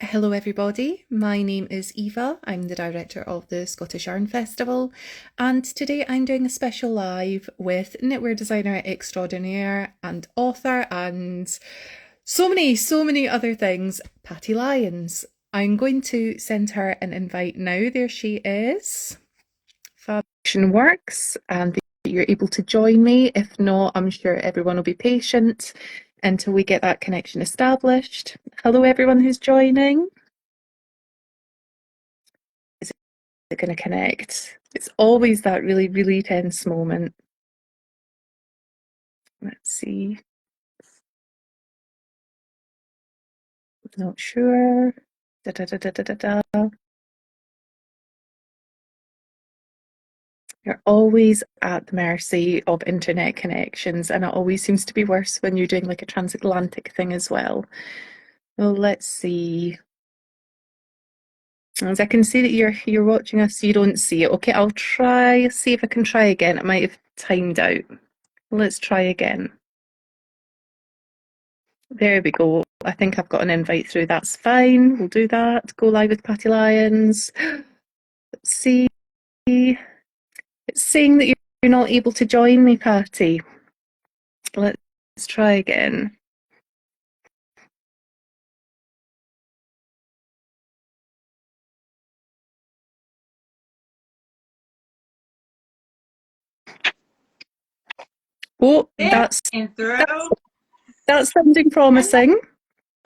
Hello, everybody. My name is Eva. I'm the director of the Scottish Yarn Festival, and today I'm doing a special live with knitwear designer extraordinaire and author and so many other things, Patty Lyons. I'm going to send her an invite now. There she is. Fabrication works, and you're able to join me. If not, I'm sure everyone will be patient until we get that connection established. Hello, everyone who's joining. Is it going to connect? It's always that really tense moment. Let's see. Not sure. Da, da, da, da, da, da, da. You're always at the mercy of internet connections, and it always seems to be worse when you're doing like a transatlantic thing as well. Well, let's see. As I can see that you're watching us, you don't see it. Okay, I'll see if I can try again. It might have timed out. Let's try again. There we go. I think I've got an invite through. That's fine. We'll do that. Go live with Patty Lyons. Let's see. It's saying that you're not able to join me, Patty. Let's try again. Oh, that's sounding promising.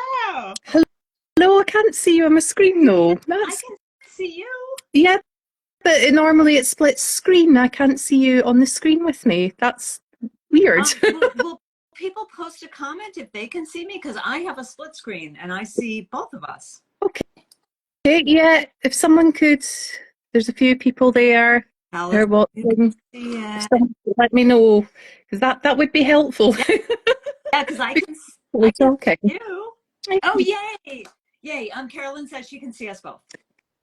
Hello. Hello, I can't see you on my screen though. I can see you. Yeah, but normally it splits screen. I can't see you on the screen with me. That's weird. Will people post a comment if they can see me? Because I have a split screen and I see both of us. Okay, yeah, if someone could, there's a few people there who are watching. If someone could let me know, because that would be helpful. Yeah, because I can talking. see you. Oh, yay. Yay. Carolyn says she can see us both.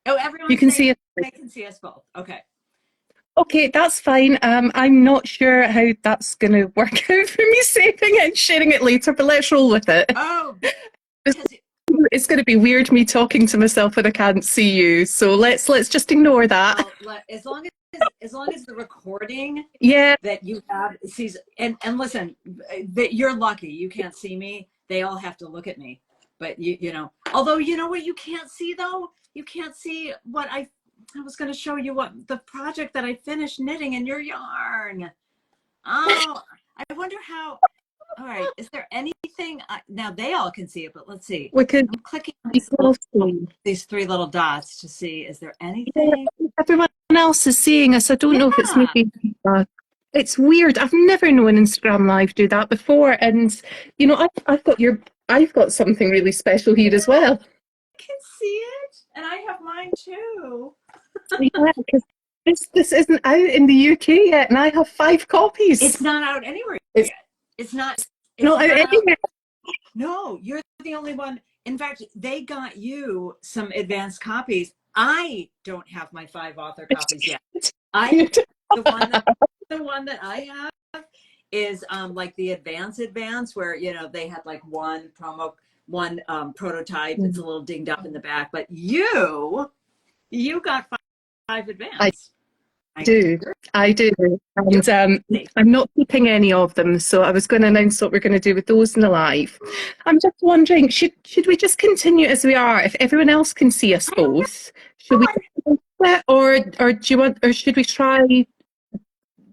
Oh, everyone You can see it. They can see us both. Okay. Okay, that's fine. I'm not sure how that's going to work out for me saving it and sharing it later, but let's roll with it. Oh, It's going to be weird me talking to myself when I can't see you. So let's just ignore that. Well, as long as the recording that you have sees and listen, that you're lucky you can't see me. They all have to look at me. But you know, although you know what you can't see though? You can't see what I was going to show you what the project that I finished knitting in your yarn. Oh, I wonder how. All right, is there anything now they all can see it, but let's see. We could. I'm clicking on These three little dots to see is there anything. Everyone else is seeing us. I don't know if it's maybe. It's weird. I've never known Instagram Live do that before, and you know, I've got something really special here as well. I can see it, and I have mine too. Yeah, because this isn't out in the UK yet, and I have 5 copies. It's not out anywhere yet. It's not out anywhere. No, you're the only one. In fact, they got you some advanced copies. I don't have my 5 author copies yet. The one that I have is like the advance where you know they had like one prototype. It's a little dinged up in the back, but you got 5 advanced. I do. And I'm not keeping any of them, so I was going to announce what we're going to do with those in the live. I'm just wondering, should we just continue as we are? If everyone else can see us both, should we or do you want, or should we try,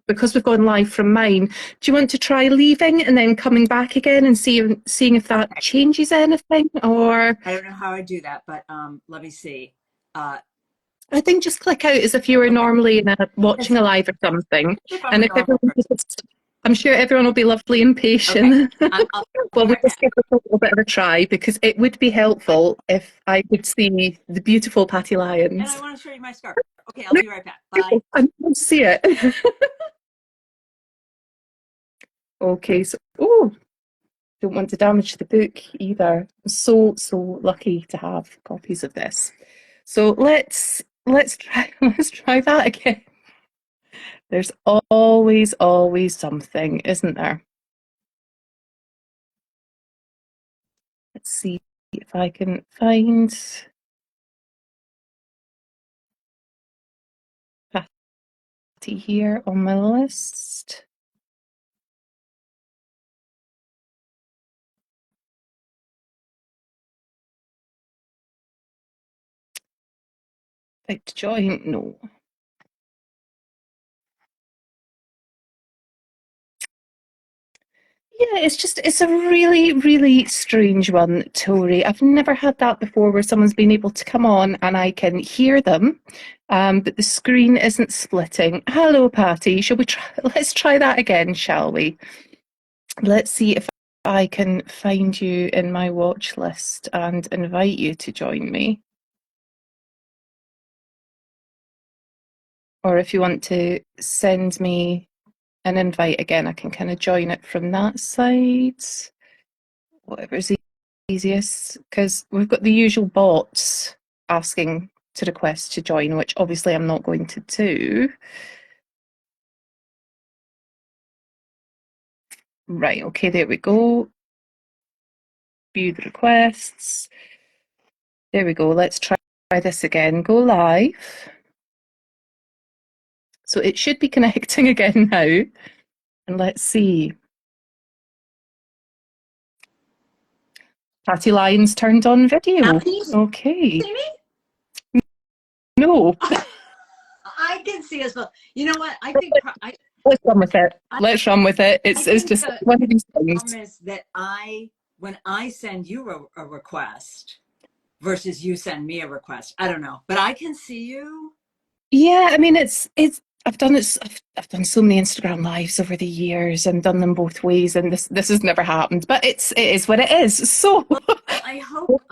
because we've gone live from mine, do you want to try leaving and then coming back again and seeing if that changes anything? Or I don't know how I do that, but let me see. I think just click out as if you were normally watching a live or something. And if everyone I'm sure everyone will be lovely and patient. Okay. Well, we'll just give it a little bit of a try because it would be helpful if I could see the beautiful Patty Lyons. And I want to show you my scarf. Okay, I'll be right back. Bye. I can see it. Okay, so don't want to damage the book either. I'm so lucky to have copies of this. So let's try that again. There's always something, isn't there? Let's see if I can find Patty here on my list. Like to join? No. Yeah, it's a really, really strange one, Tori. I've never had that before where someone's been able to come on and I can hear them, but the screen isn't splitting. Hello, Patty. Shall we try? Let's try that again, shall we? Let's see if I can find you in my watch list and invite you to join me. Or if you want to send me an invite again, I can kind of join it from that side. Whatever's easiest, because we've got the usual bots asking to request to join, which obviously I'm not going to do. Right, okay, there we go. View the requests. There we go. Let's try this again. Go live. So it should be connecting again now. And let's see. Patty Lyons turned on video. Okay. See me? No. I can see us both. You know what? I think let's run with it. Let's run with it. It's just one of these things. The problem is that when I send you a request versus you send me a request, I don't know, but I can see you. Yeah, I mean, I've done it. I've done so many Instagram lives over the years and done them both ways, and this has never happened. But it is what it is. So well, I hope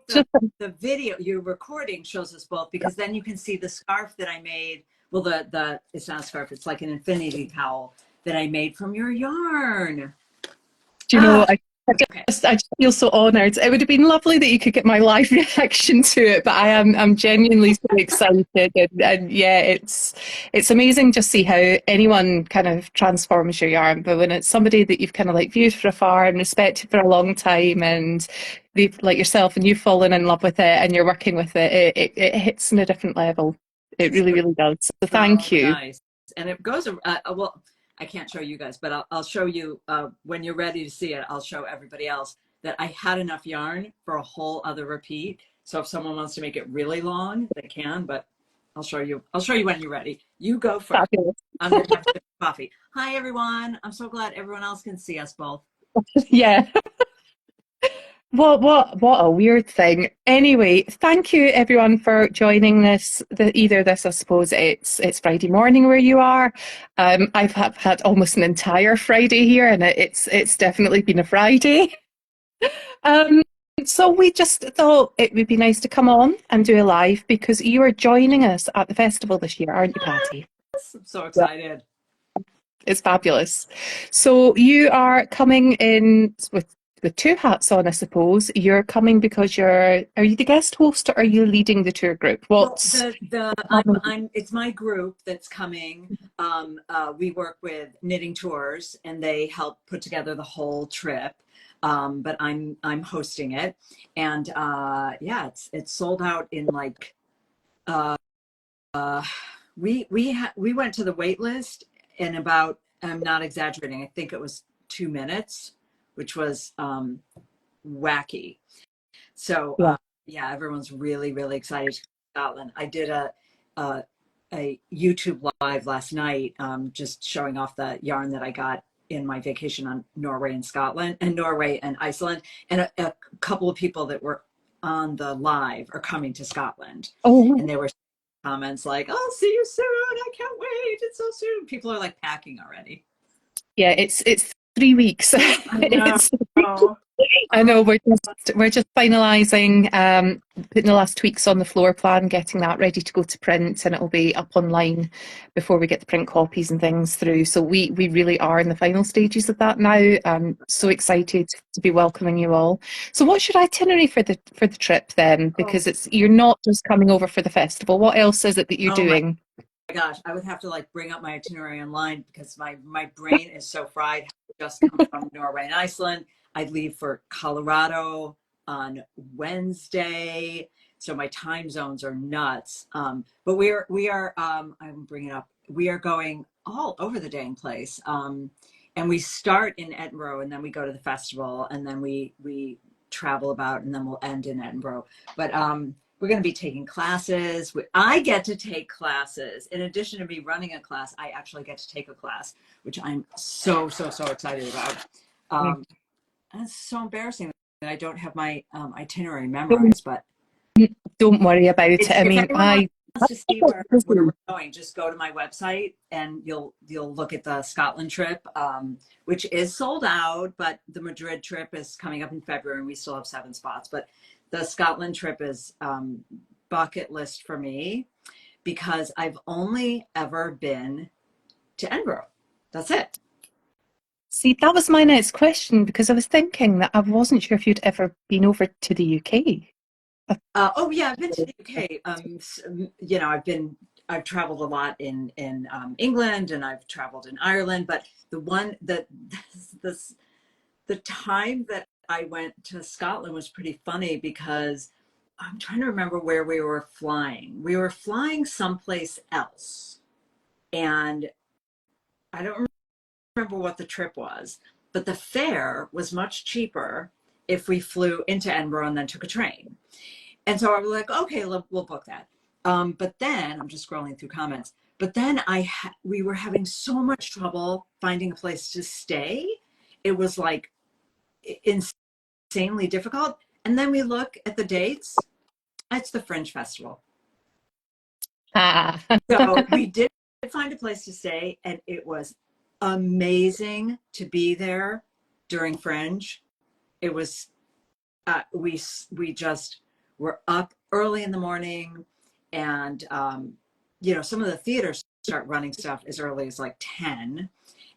the video you're recording shows us both, because then you can see the scarf that I made. Well, the it's not a scarf; it's like an infinity towel that I made from your yarn. Do you know? I just feel so honoured. It would have been lovely that you could get my live reaction to it, but I'm genuinely so excited, and yeah, it's amazing to see how anyone kind of transforms your yarn. But when it's somebody that you've kind of like viewed from afar and respected for a long time, and they've like yourself, and you've fallen in love with it, and you're working with it, it hits on a different level. It really, really does. So thank you. Nice, and it goes well. I can't show you guys, but I'll show you when you're ready to see it. I'll show everybody else that I had enough yarn for a whole other repeat. So if someone wants to make it really long, they can, but I'll show you when you're ready. You go first. I'm going to have a coffee. Hi, everyone. I'm so glad everyone else can see us both. Yeah. What a weird thing. Anyway, thank you everyone for joining this. Either this, I suppose it's Friday morning where you are. I've had almost an entire Friday here, and it's definitely been a Friday. So we just thought it would be nice to come on and do a live, because you are joining us at the festival this year, aren't you, Patty? Yes, I'm so excited. It's fabulous. So you are coming in with two hats on, I suppose. You're coming because are you the guest host, or are you leading the tour group? It's my group that's coming. We work with Knitting Tours, and they help put together the whole trip. But I'm hosting it, and yeah, it's sold out in like we went to the wait list in about, I'm not exaggerating, I think it was 2 minutes, which was wacky. So yeah, everyone's really, really excited to Scotland. I did a YouTube live last night, just showing off the yarn that I got in my vacation on Norway and Iceland, and a couple of people that were on the live are coming to Scotland. And they were comments like, "I'll see you soon. I can't wait. It's so soon." People are like packing already. Yeah, it's 3 weeks. I know we're just finalising, putting the last tweaks on the floor plan, getting that ready to go to print, and it will be up online before we get the print copies and things through. So we really are in the final stages of that now. I'm so excited to be welcoming you all. So what's your itinerary for the trip then? Because you're not just coming over for the festival. What else is it that you're doing? My gosh, I would have to like bring up my itinerary online, because my brain is so fried. I just come from Norway and Iceland. I'd leave for Colorado on Wednesday. So my time zones are nuts. But we are I'm bringing it up. We are going all over the dang place. And we start in Edinburgh, and then we go to the festival, and then we travel about, and then we'll end in Edinburgh. But we're going to be taking classes. I get to take classes. In addition to me running a class, I actually get to take a class, which I'm so excited about. And it's so embarrassing that I don't have my itinerary Don't, memorized, but don't worry about it. I if mean, anyone I wants to see where we're going, just go to my website and you'll look at the Scotland trip, which is sold out, but the Madrid trip is coming up in February and we still have 7 spots. But the Scotland trip is bucket list for me because I've only ever been to Edinburgh. That's it. see, that was my next question because I was thinking that I wasn't sure if you'd ever been over to the UK. Oh yeah, I've been to the UK. You know, I've traveled a lot in England, and I've traveled in Ireland. But the one that this the time that I went to Scotland was pretty funny because I'm trying to remember where we were flying. We were flying someplace else, and I don't remember what the trip was, but the fare was much cheaper if we flew into Edinburgh and then took a train. And so I was like, okay, we'll book that. But then I'm just scrolling through comments. But then we were having so much trouble finding a place to stay. It was like insanely difficult. And then we look at the dates. It's the Fringe Festival. Ah. So we did find a place to stay, and it was amazing to be there during Fringe. It was we just were up early in the morning, and you know, some of the theaters start running stuff as early as like 10,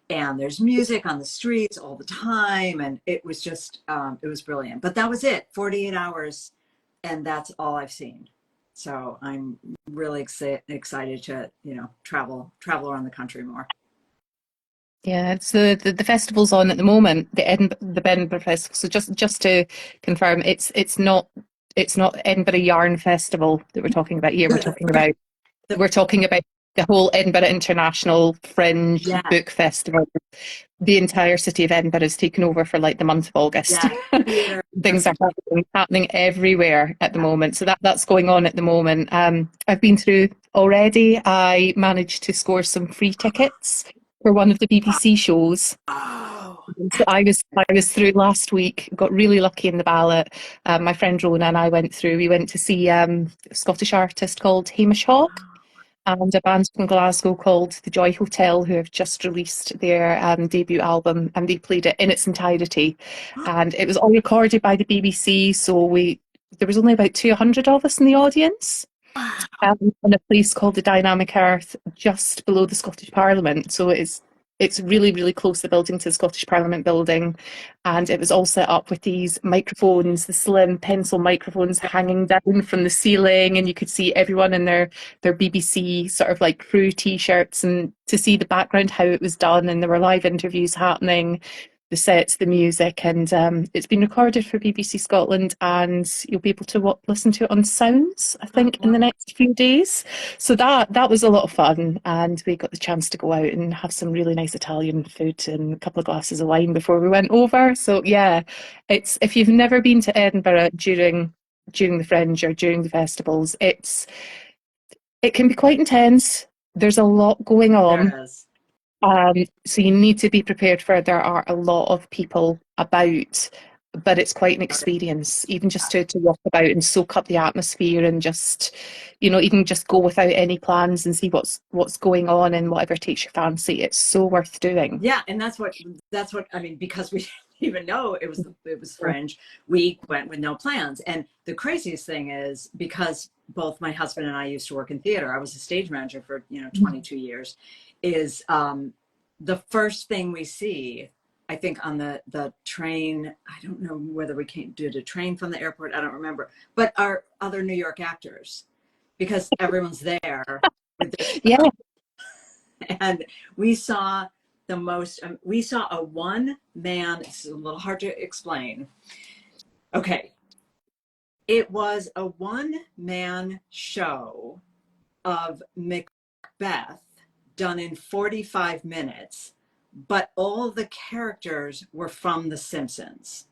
and there's music on the streets all the time, and it was just it was brilliant. But that was it, 48 hours, and that's all I've seen. So I'm really excited to, you know, travel around the country more. Yeah, it's the festival's on at the moment, the Edinburgh Festival. So just to confirm, it's not Edinburgh Yarn Festival that we're talking about here. We're talking about the whole Edinburgh International Fringe Yeah, Book Festival. The entire city of Edinburgh is taken over for like the month of August. yeah, theater. Things are happening everywhere at the moment. So that's going on at the moment. I've been through already. I managed to score some free tickets for one of the BBC shows. Oh, So I was through last week, got really lucky in the ballot. My friend Rona and I went through. We went to see a Scottish artist called Hamish Hawk and a band from Glasgow called the Joy Hotel, who have just released their debut album, and they played it in its entirety. And it was all recorded by the BBC, so there was only about 200 of us in the audience. wow. In a place called the Dynamic Earth, just below the Scottish Parliament. So it's really, really close, the building, to the Scottish Parliament building. And it was all set up with these microphones, the slim pencil microphones hanging down from the ceiling. And you could see everyone in their BBC sort of like crew T-shirts, and to see the background, how it was done. And there were live interviews happening, the sets, the music, and it's been recorded for BBC Scotland, and you'll be able to listen to it on Sounds, I think, in the next few days. So that was a lot of fun, and we got the chance to go out and have some really nice Italian food and a couple of glasses of wine before we went over. So yeah, it's if you've never been to Edinburgh during the Fringe or during the festivals, it can be quite intense. There's a lot going on. There is. So you need to be prepared for there are a lot of people about, but it's quite an experience, even just to walk about and soak up the atmosphere and just, even just go without any plans and see what's going on and whatever takes your fancy. It's so worth doing. Yeah, and that's what I mean, because we didn't even know it was Fringe. We went with no plans. And the craziest thing is, because both my husband and I used to work in theater, I was a stage manager for 22 years, is the first thing we see, I think, on the train, I don't know whether we did a train from the airport, I don't remember, but our other New York actors, because everyone's there with their Yeah. and we saw we saw a one man, it's a little hard to explain. Okay. It was a one-man show of Macbeth done in 45 minutes, but all the characters were from The Simpsons.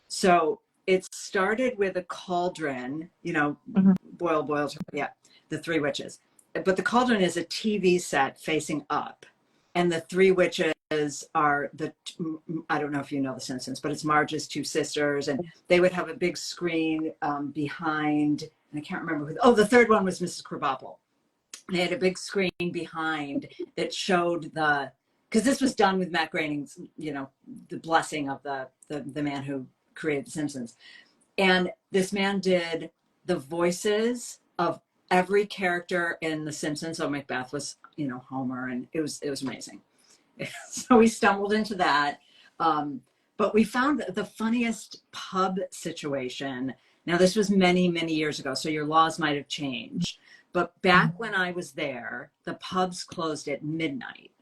So it started with a cauldron, Mhm. boil, boil, yeah, the Three Witches. But the cauldron is a TV set facing up, and the Three Witches are I don't know if you know The Simpsons, but it's Marge's two sisters, and they would have a big screen behind, and I can't remember who. Oh, the third one was Mrs. Krabappel. They had a big screen behind that showed because this was done with Matt Groening's, the blessing of the man who created The Simpsons. And this man did the voices of every character in The Simpsons. So Macbeth was, Homer, and it was amazing. So we stumbled into that. But we found the funniest pub situation. Now, this was many, many years ago, so your laws might have changed. But back when I was there, the pubs closed at midnight,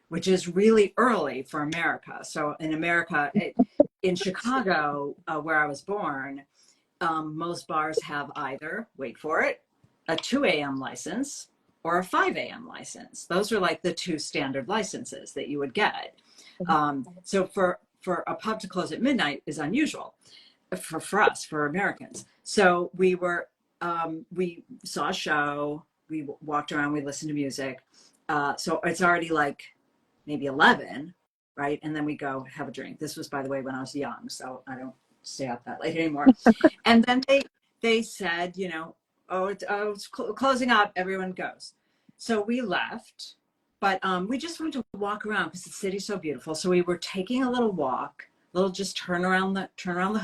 which is really early for America. So in America, in Chicago, where I was born, most bars have either, wait for it, a 2 a.m. license or a 5 a.m. license. Those are like the two standard licenses that you would get. So for a pub to close at midnight is unusual for us, for Americans. So we saw a show, we walked around, we listened to music. So it's already like maybe 11, right? And then we go have a drink. This was, by the way, when I was young, so I don't stay up that late anymore. And then they said, it's closing up, everyone goes. So we left, but we just wanted to walk around because the city's so beautiful. So we were taking a little walk, just turn around the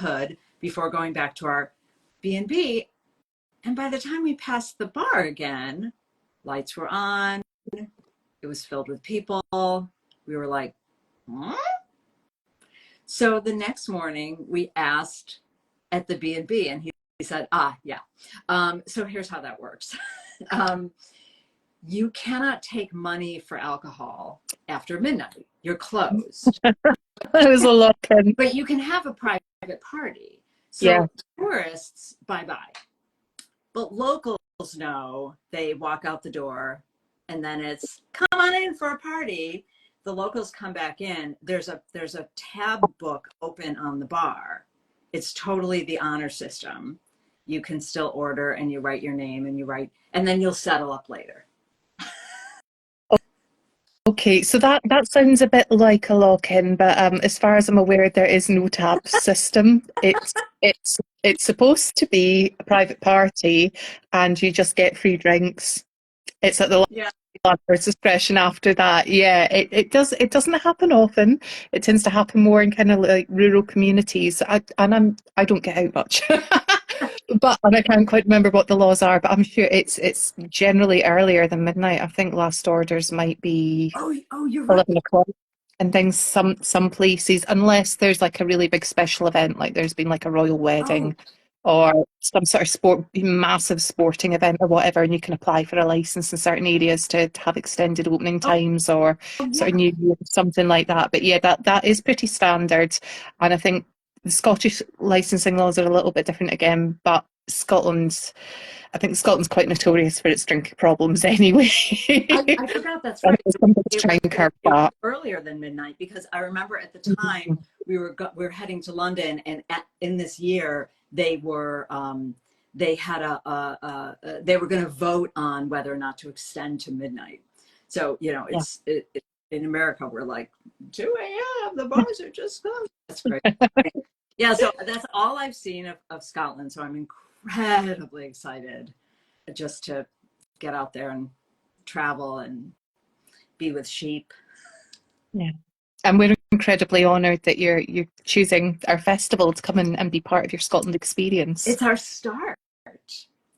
hood before going back to our B&B. And by the time we passed the bar again, lights were on, it was filled with people. We were like, huh? So the next morning we asked at the B&B, and he said, yeah. So here's how that works. You cannot take money for alcohol after midnight. You're closed. It was a lock-in. But you can have a private party. So Yeah. tourists, bye-bye. But locals know, they walk out the door, and then it's, come on in for a party. The locals come back in. There's a tab book open on the bar. It's totally the honor system. You can still order, and you write your name, and then you'll settle up later. Okay, so that sounds a bit like a lock-in, but as far as I'm aware, there is no tab system. It's supposed to be a private party, and you just get free drinks. It's at the landlord's discretion after that. Yeah, it doesn't happen often. It tends to happen more in kind of like rural communities. I don't get out much. And I can't quite remember what the laws are, but I'm sure it's generally earlier than midnight. I think last orders might be You're right. 11 o'clock and things. Some places, unless there's like a really big special event, like there's been like a royal wedding or some sort of massive sporting event or whatever, and you can apply for a license in certain areas to have extended opening times or sort of New Year, something like that. But yeah, that is pretty standard, and I think the Scottish licensing laws are a little bit different again, but I think Scotland's quite notorious for its drinking problems anyway. I forgot, that's right. It was earlier than midnight, because I remember at the time we were heading to London, and in this year they were they had they were going to vote on whether or not to extend to midnight. So in America we're like 2 a.m. the bars are just closed. That's great. Yeah, so that's all I've seen of Scotland. So I'm incredibly excited just to get out there and travel and be with sheep. Yeah. And we're incredibly honoured that you're choosing our festival to come and be part of your Scotland experience. It's our start.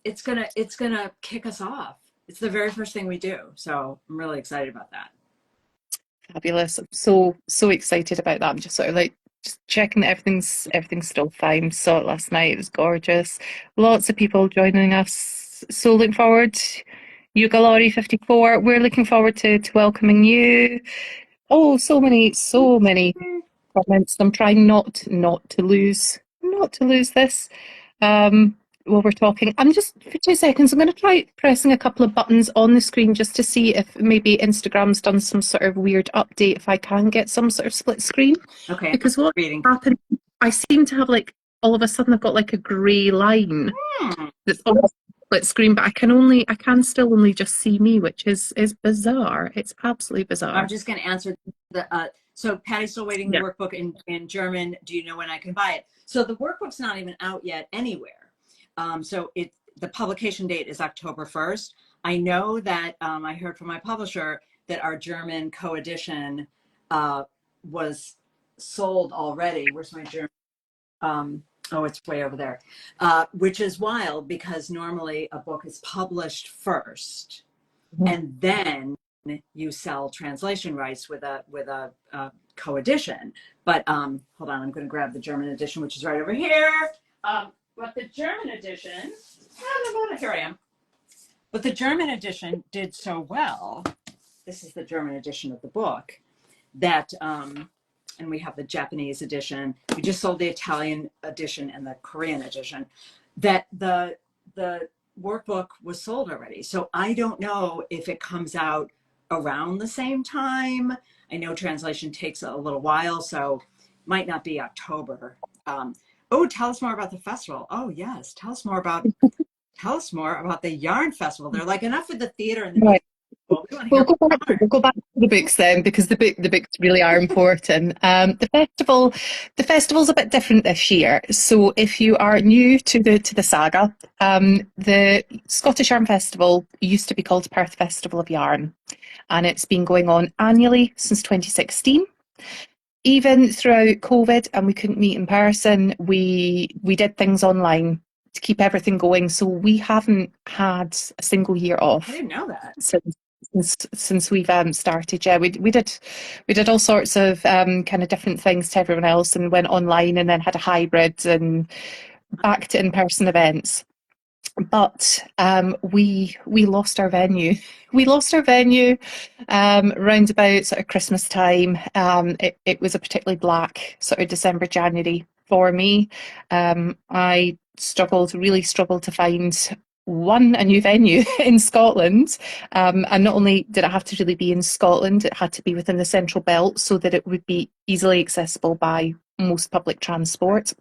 It's gonna kick us off. It's the very first thing we do. So I'm really excited about that. Fabulous. I'm so excited about that. I'm just sort of like just checking that everything's still fine. Saw it last night. It was gorgeous. Lots of people joining us. So looking forward. Ugalori 54. We're looking forward to welcoming you. Oh, so many comments. I'm trying not to lose this. while we're talking, I'm just for 2 seconds, I'm going to try pressing a couple of buttons on the screen just to see if maybe Instagram's done some sort of weird update, if I can get some sort of split screen. Okay. Because what Reading. happened, I seem to have like, all of a sudden I've got like a grey line that's on the split screen, but I can still only just see me, which is bizarre. It's absolutely bizarre. I'm just going to answer so Patty's still waiting the workbook in German. Do you know when I can buy it? So the workbook's not even out yet anywhere. So the publication date is October 1st. I know that I heard from my publisher that our German co-edition was sold already. Where's my German? Oh, it's way over there, which is wild because normally a book is published first and then you sell translation rights with a co-edition. But hold on, I'm going to grab the German edition, which is right over here. But the German edition, here I am. But the German edition did so well. This is the German edition of the book that, and we have the Japanese edition. We just sold the Italian edition and the Korean edition. That the workbook was sold already. So I don't know if it comes out around the same time. I know translation takes a little while, so might not be October. Oh, tell us more about the festival. Oh yes, tell us more about the Yarn Festival. They're like, enough with the theater and the music. We'll go back to the books then, because the books really are important. The festival's a bit different this year. So if you are new to the saga, the Scottish Yarn Festival used to be called Perth Festival of Yarn, and it's been going on annually since 2016. Even throughout COVID and we couldn't meet in person, we did things online to keep everything going. So we haven't had a single year off. I didn't know that. Since we've started. Yeah, we did all sorts of kind of different things to everyone else, and went online, and then had a hybrid and back to in-person events. But we lost our venue. We lost our venue round about sort of Christmas time. It was a particularly black sort of December, January for me. I really struggled to find a new venue in Scotland. And not only did it have to really be in Scotland, it had to be within the Central Belt so that it would be easily accessible by most public transport.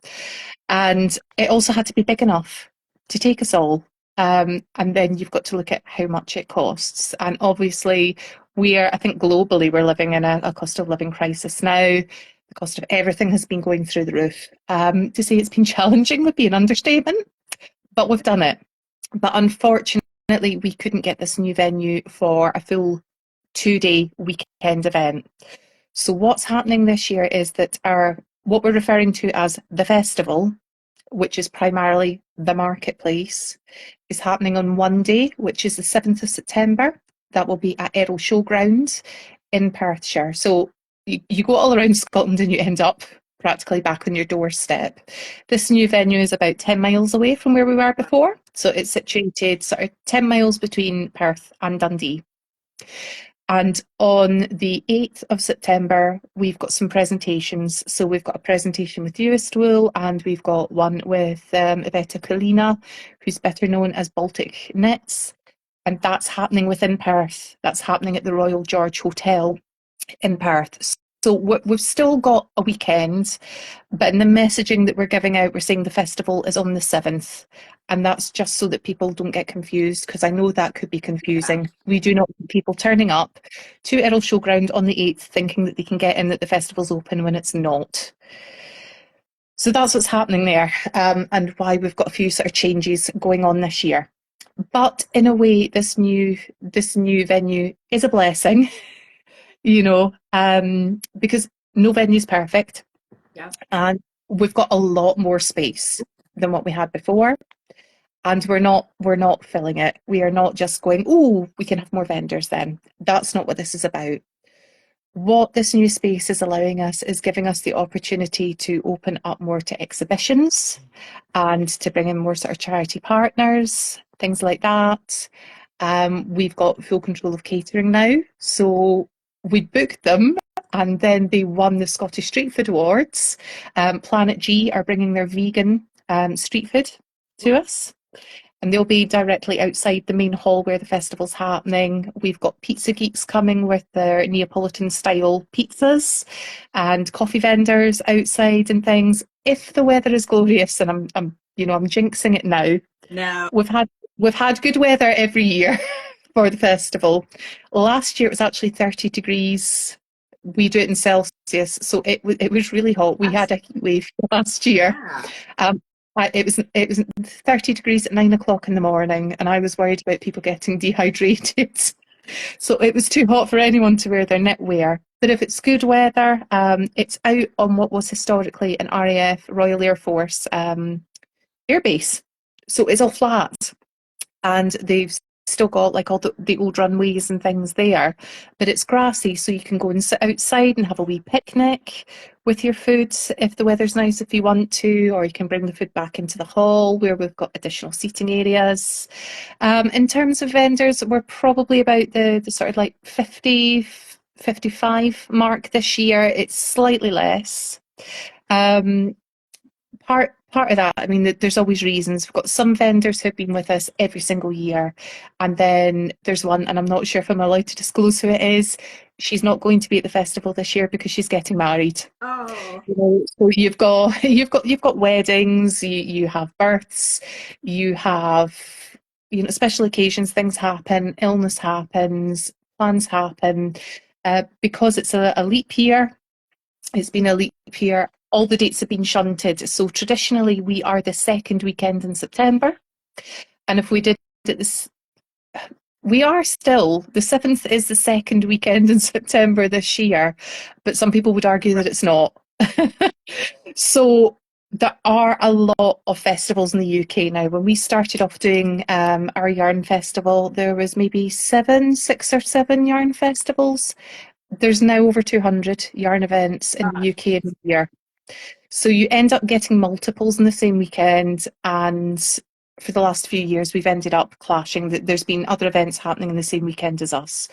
And it also had to be big enough to take us all. And then you've got to look at how much it costs. And obviously, I think globally, we're living in a cost of living crisis now. The cost of everything has been going through the roof. To say it's been challenging would be an understatement, but we've done it. But unfortunately, we couldn't get this new venue for a full 2-day weekend event. So what's happening this year is that what we're referring to as the festival, which is primarily the marketplace, is happening on one day, which is the 7th of September. That will be at Errol Showground in Perthshire. So you go all around Scotland and you end up practically back on your doorstep. This new venue is about 10 miles away from where we were before. So it's situated sort of 10 miles between Perth and Dundee. And on the 8th of September, we've got some presentations. So we've got a presentation with US Wool, and we've got one with Iveta Kalina, who's better known as Baltic Knits. And that's happening within Perth. That's happening at the Royal George Hotel in Perth. So we've still got a weekend, but in the messaging that we're giving out, we're saying the festival is on the 7th. And that's just so that people don't get confused, because I know that could be confusing. We do not want people turning up to Errol Showground on the 8th thinking that they can get in, that the festival's open, when it's not. So that's what's happening there, and why we've got a few sort of changes going on this year. But in a way, this new venue is a blessing, because no venue's perfect. Yeah. And we've got a lot more space than what we had before. And we're not filling it. We are not just going, oh, we can have more vendors then. That's not what this is about. What this new space is allowing us is giving us the opportunity to open up more to exhibitions and to bring in more sort of charity partners, things like that. We've got full control of catering now. So we booked them, and then they won the Scottish Street Food Awards. Planet G are bringing their vegan street food to us. And they'll be directly outside the main hall where the festival's happening. We've got pizza geeks coming with their Neapolitan style pizzas and coffee vendors outside and things. If the weather is glorious, and I'm jinxing it now. No. We've had good weather every year for the festival. Last year it was actually 30 degrees. We do it in Celsius, so it was really hot. We had a heat wave last year. Yeah. It was 30 degrees at 9 o'clock in the morning, and I was worried about people getting dehydrated. So it was too hot for anyone to wear their knitwear. But if it's good weather, it's out on what was historically an RAF Royal Air Force airbase. So it's all flat, and they've still got like all the old runways and things there, but it's grassy, so you can go and sit outside and have a wee picnic with your food if the weather's nice, if you want to, or you can bring the food back into the hall where we've got additional seating areas. In terms of vendors, we're probably about the sort of like 50, 55 mark this year. It's slightly less. Part of that, I mean, there's always reasons. We've got some vendors who've been with us every single year, and then there's one, and I'm not sure if I'm allowed to disclose who it is. She's not going to be at the festival this year because she's getting married. Oh. So you've got weddings, you have births, you have special occasions, things happen, illness happens, plans happen. Because it's a leap year, it's been a leap year. All the dates have been shunted. So traditionally, we are the second weekend in September. And if we did this, we are still, the 7th is the second weekend in September this year, but some people would argue that it's not. So there are a lot of festivals in the UK now. When we started off doing our yarn festival, there was maybe 6 or 7 yarn festivals. There's now over 200 yarn events in the UK in a year. So you end up getting multiples in the same weekend, and for the last few years we've ended up clashing. There's been other events happening in the same weekend as us.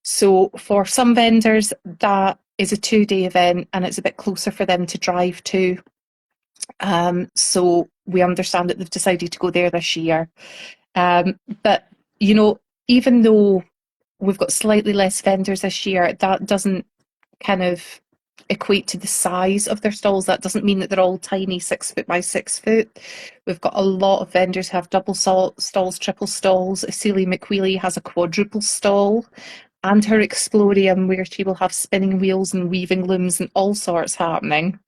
So for some vendors that is a 2-day event and it's a bit closer for them to drive to. So we understand that they've decided to go there this year. But even though we've got slightly less vendors this year, that doesn't kind of equate to the size of their stalls. That doesn't mean that they're all tiny 6 foot by 6 foot. We've got a lot of vendors who have double stalls, triple stalls. Celie McWheely has a quadruple stall, and her Explorium, where she will have spinning wheels and weaving looms and all sorts happening.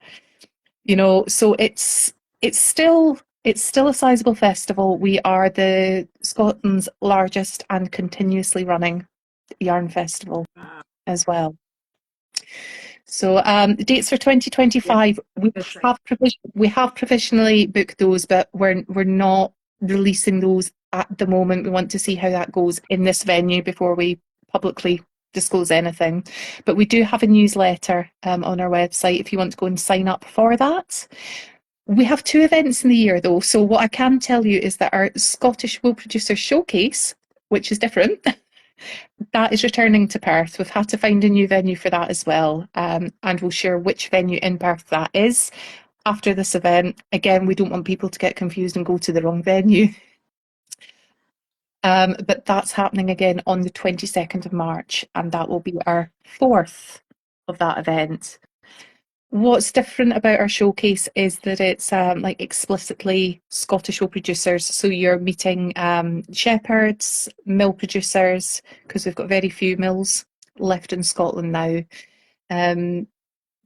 So it's still a sizable festival. We are the Scotland's largest and continuously running yarn festival as well. So the dates for 2025, we have provisionally booked those, but we're not releasing those at the moment. We want to see how that goes in this venue before we publicly disclose anything. But we do have a newsletter on our website if you want to go and sign up for that. We have 2 events in the year though, so what I can tell you is that our Scottish Wool Producer Showcase, which is different, that is returning to Perth. We've had to find a new venue for that as well, and we'll share which venue in Perth that is after this event. Again, we don't want people to get confused and go to the wrong venue. But that's happening again on the 22nd of March, and that will be our 4th of that event. What's different about our showcase is that it's like explicitly Scottish wool producers. So you're meeting shepherds, mill producers, because we've got very few mills left in Scotland now.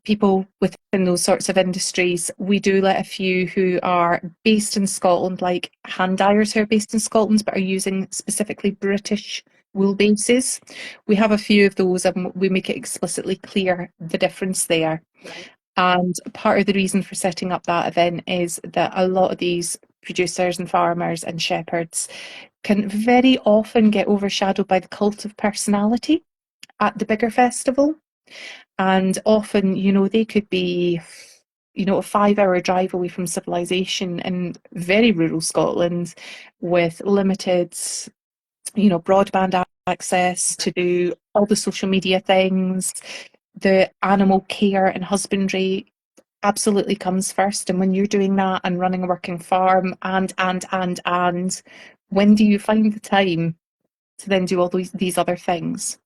People within those sorts of industries. We do let a few who are based in Scotland, like hand dyers who are based in Scotland but are using specifically British wool bases. We have a few of those, and we make it explicitly clear the difference there. Right. And part of the reason for setting up that event is that a lot of these producers and farmers and shepherds can very often get overshadowed by the cult of personality at the bigger festival. And often, they could be, a 5-hour drive away from civilization in very rural Scotland with limited, broadband access to do all the social media things, the animal care and husbandry absolutely comes first. And when you're doing that and running a working farm and, when do you find the time to then do all these other things?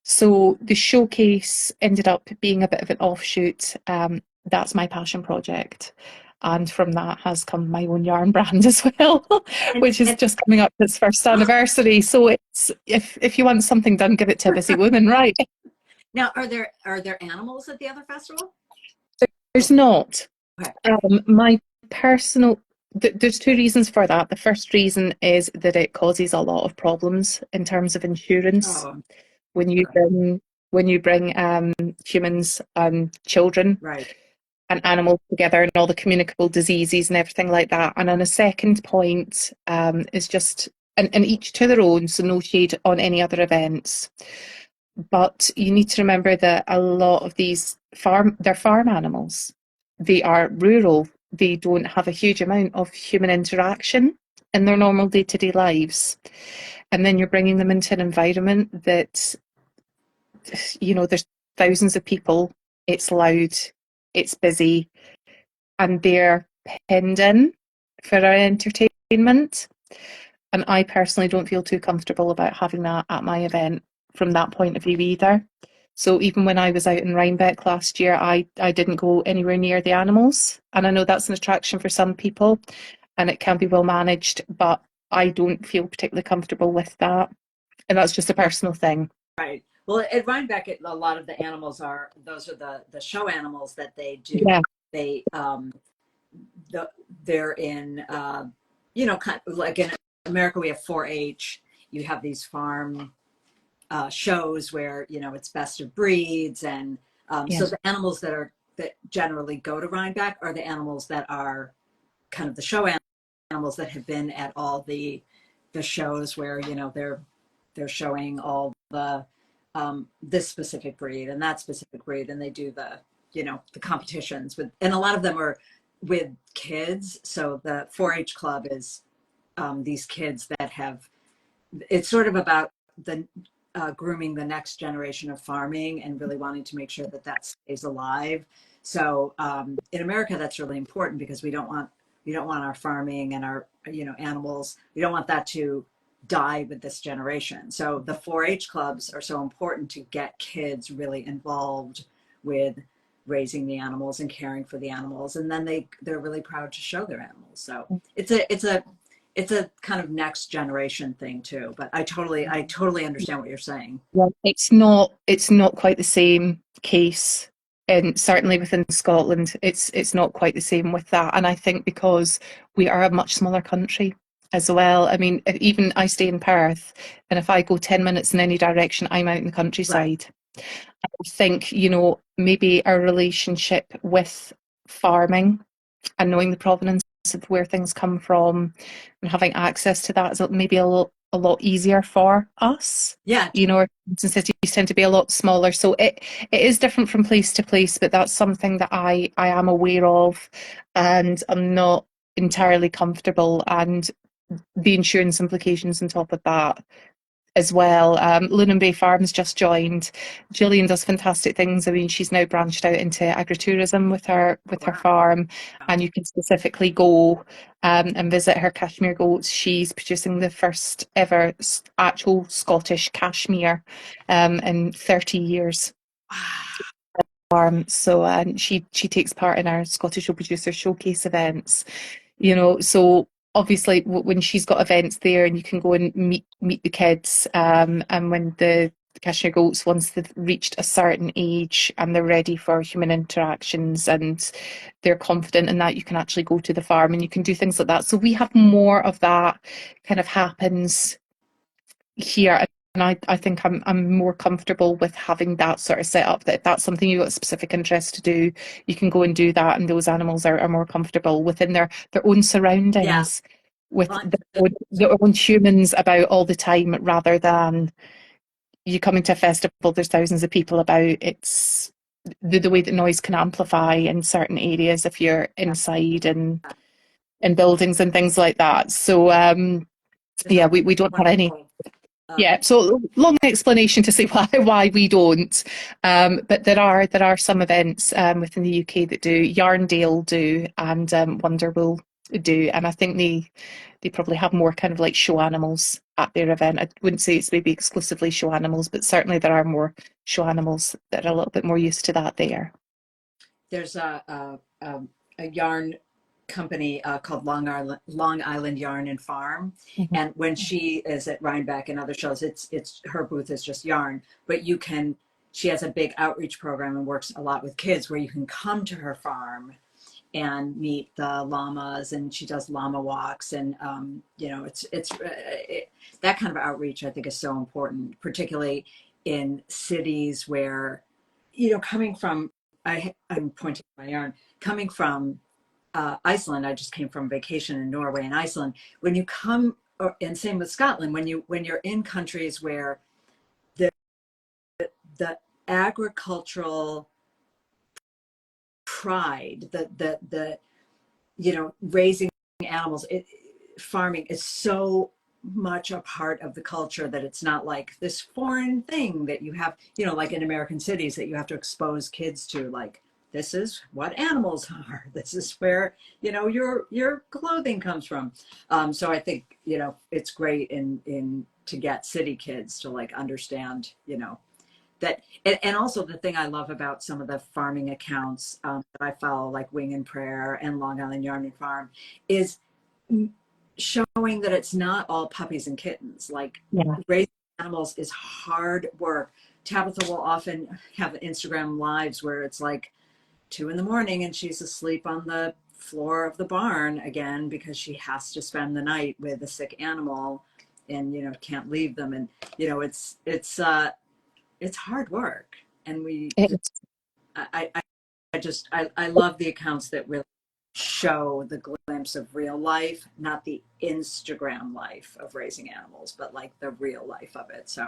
So the showcase ended up being a bit of an offshoot. That's my passion project. And from that has come my own yarn brand as well, which is And just coming up its first anniversary. So it's if you want something done, give it to a busy woman, right? now, are there animals at the other festival? There's not. Okay. My personal there's two reasons for that. The first reason is that it causes a lot of problems in terms of insurance Oh, when you okay. bring humans and children Right. and animals together and all the communicable diseases and everything like that. And on a second point, is just and each to their own, so no shade on any other events. But you need to remember that a lot of these they're farm animals. They are rural. They don't have a huge amount of human interaction in their normal day-to-day lives. And then you're bringing them into an environment that, there's thousands of people, it's loud, it's busy, and they're penned in for our entertainment. And I personally don't feel too comfortable about having that at my event from that point of view either. So even when I was out in Rhinebeck last year, I didn't go anywhere near the animals. And I know that's an attraction for some people and it can be well managed, but I don't feel particularly comfortable with that. And that's just a personal thing. Right. Well, at Rhinebeck, a lot of the animals those are the show animals that they do. Yeah. They the they're in kind of like in America we have 4-H. You have these farm shows where it's best of breeds, and Yeah. so the animals that generally go to Rhinebeck are the animals that are kind of the show animals that have been at all the shows where they're showing all the this specific breed and that specific breed, and they do the competitions with, and a lot of them are with kids. So the 4-H club is these kids that have, it's sort of about the grooming the next generation of farming and really wanting to make sure that that stays alive. So in America, that's really important because we don't want our farming and our animals. We don't want that to die with this generation. So the 4-H clubs are so important to get kids really involved with raising the animals and caring for the animals, and then they're really proud to show their animals. So it's a kind of next generation thing too. But I totally understand what you're saying. Yeah, it's not quite the same case, and certainly within Scotland, it's not quite the same with that. And I think because we are a much smaller country as well. I mean, even I stay in Perth, and if I go 10 minutes in any direction, I'm out in the Right. countryside. I think, maybe our relationship with farming and knowing the provenance of where things come from and having access to that is maybe a lot easier for us. Yeah. Our cities tend to be a lot smaller, so it is different from place to place. But that's something that I am aware of, and I'm not entirely comfortable. And the insurance implications on top of that as well. Lunham Bay Farms just joined. Gillian does fantastic things. I mean, she's now branched out into agritourism with her Wow. farm, and you can specifically go and visit her cashmere goats. She's producing the first ever actual Scottish cashmere in 30 years. So she takes part in our Scottish Producer Showcase events. So obviously when she's got events there, and you can go and meet the kids, and when the cashmere goats, once they've reached a certain age and they're ready for human interactions and they're confident in that, you can actually go to the farm and you can do things like that. So we have more of that kind of happens here. And I think I'm more comfortable with having that sort of setup, that if that's something you've got a specific interest to do, you can go and do that, and those animals are more comfortable within their own Yeah. surroundings, with Well, their own humans about all the time, rather than you coming to a festival, there's thousands of people about. It's the way that noise can amplify in certain areas if you're inside and in buildings and things like that. So this is yeah, we don't have any wonderful Yeah, so long explanation to say why we don't, but there are some events within the UK that do. Yarndale do, and Wonderwool do, and I think they probably have more kind of like show animals at their event. I wouldn't say it's maybe exclusively show animals, but certainly there are more show animals that are a little bit more used to that there. There's a yarn company called Long Island Yarn and Farm, Mhm. and when she is at Rhinebeck and other shows, it's her booth is just yarn, but you can. She has a big outreach program and works a lot with kids where you can come to her farm and meet the llamas, and she does llama walks, and that kind of outreach I think is so important, particularly in cities where, coming from, I'm pointing to my yarn, coming from Iceland. I just came from vacation in Norway and Iceland. When you come, and same with Scotland, when you're in countries where the the agricultural pride, the raising animals, farming is so much a part of the culture that it's not like this foreign thing that you have, like in American cities that you have to expose kids to, like, this is what animals are. This is where, your clothing comes from. So I think, it's great in to get city kids to like understand, that, and also the thing I love about some of the farming accounts that I follow, like Wing and Prayer and Long Island Yarn and Farm, is showing that it's not all puppies and kittens. Like, Yeah. raising animals is hard work. Tabitha will often have Instagram lives where it's like 2 in the morning and she's asleep on the floor of the barn again because she has to spend the night with a sick animal and can't leave them. And it's hard work, and we just, It's, I love the accounts that really show the glimpse of real life, not the Instagram life of raising animals, but like the real life of it. So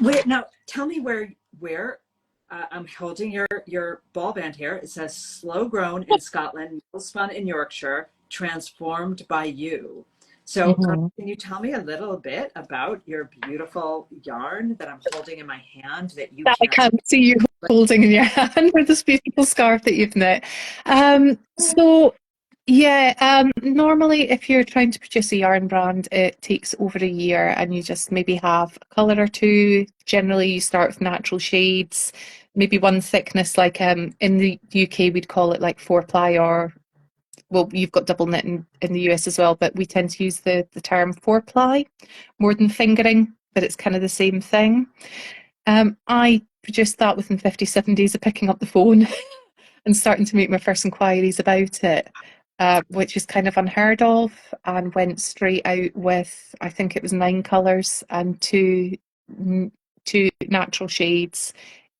where now? Tell me where I'm holding your ball band here. It says slow grown in Scotland, spun in Yorkshire, transformed by you. So mhm. can you tell me a little bit about your beautiful yarn that I'm holding in my hand that you That I can't can't see you holding in your hand with this beautiful scarf that you've knit. see? So yeah, normally if you're trying to produce a yarn brand, it takes over a year and you just maybe have a colour or two. Generally, you start with natural shades, maybe one thickness, like in the UK we'd call it like four ply, or well, you've got double knit in the US as well, but we tend to use the term four ply more than fingering, but it's kind of the same thing. I produced that within 57 days of picking up the phone and starting to make my first inquiries about it, which is kind of unheard of, and went straight out with, I think it was 9 colours and two natural shades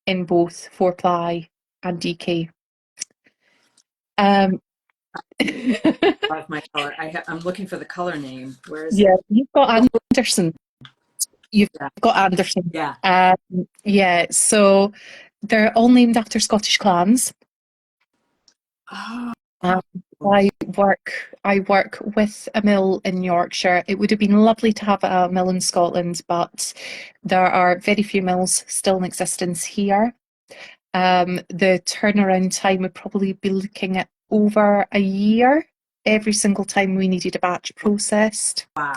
in both four ply and DK. Um, Love my color. I'm looking for the color name. Where is yeah, it? you've got Anderson. You've Yeah. got Anderson. Yeah. Yeah, so they're all named after Scottish clans. Oh. Um, I work with a mill in Yorkshire. It would have been lovely to have a mill in Scotland, but there are very few mills still in existence here. The turnaround time would probably be looking at over a year every single time we needed a batch processed, Wow.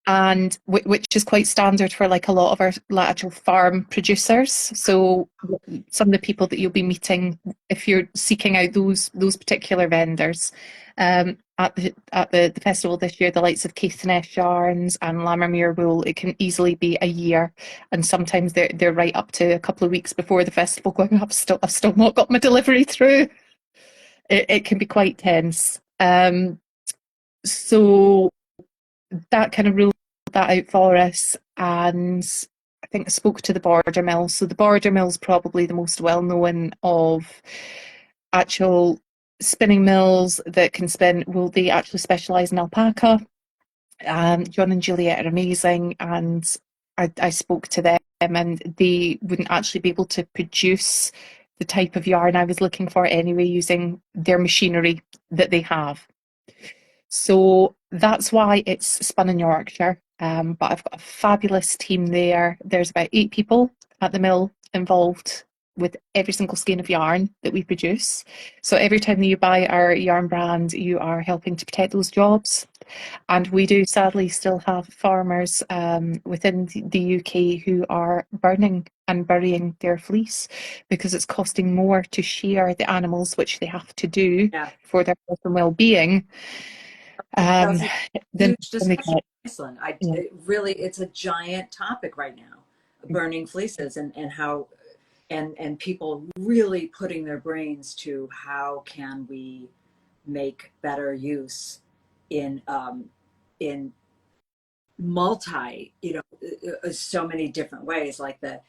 and which is quite standard for like a lot of our actual farm producers. So some of the people that you'll be meeting if you're seeking out those particular vendors at the festival this year, the likes of Caithness Yarns and Lammermuir Wool, it can easily be a year, and sometimes they're right up to a couple of weeks before the festival going, I've still not got my delivery through. It can be quite tense. So that kind of ruled that out for us. And I think I spoke to the Border Mill. So the Border Mill is probably the most well known of actual spinning mills that can spin. Well, they actually specialise in alpaca. John and Juliet are amazing, and I spoke to them, and they wouldn't actually be able to produce the type of yarn I was looking for anyway, using their machinery that they have. So that's why it's spun in Yorkshire. but I've got a fabulous team there. There's about 8 people at the mill involved with every single skein of yarn that we produce. So every time that you buy our yarn brand, you are helping to protect those jobs. And we do sadly still have farmers within the UK who are burning and burying their fleece because it's costing more to shear the animals, which they have to do Yeah. for their health and well-being, That um, was a than huge they discussion get. in Iceland. Yeah. It's a giant topic right now, burning fleeces and how and people really putting their brains to how can we make better use in multi, so many different ways, like the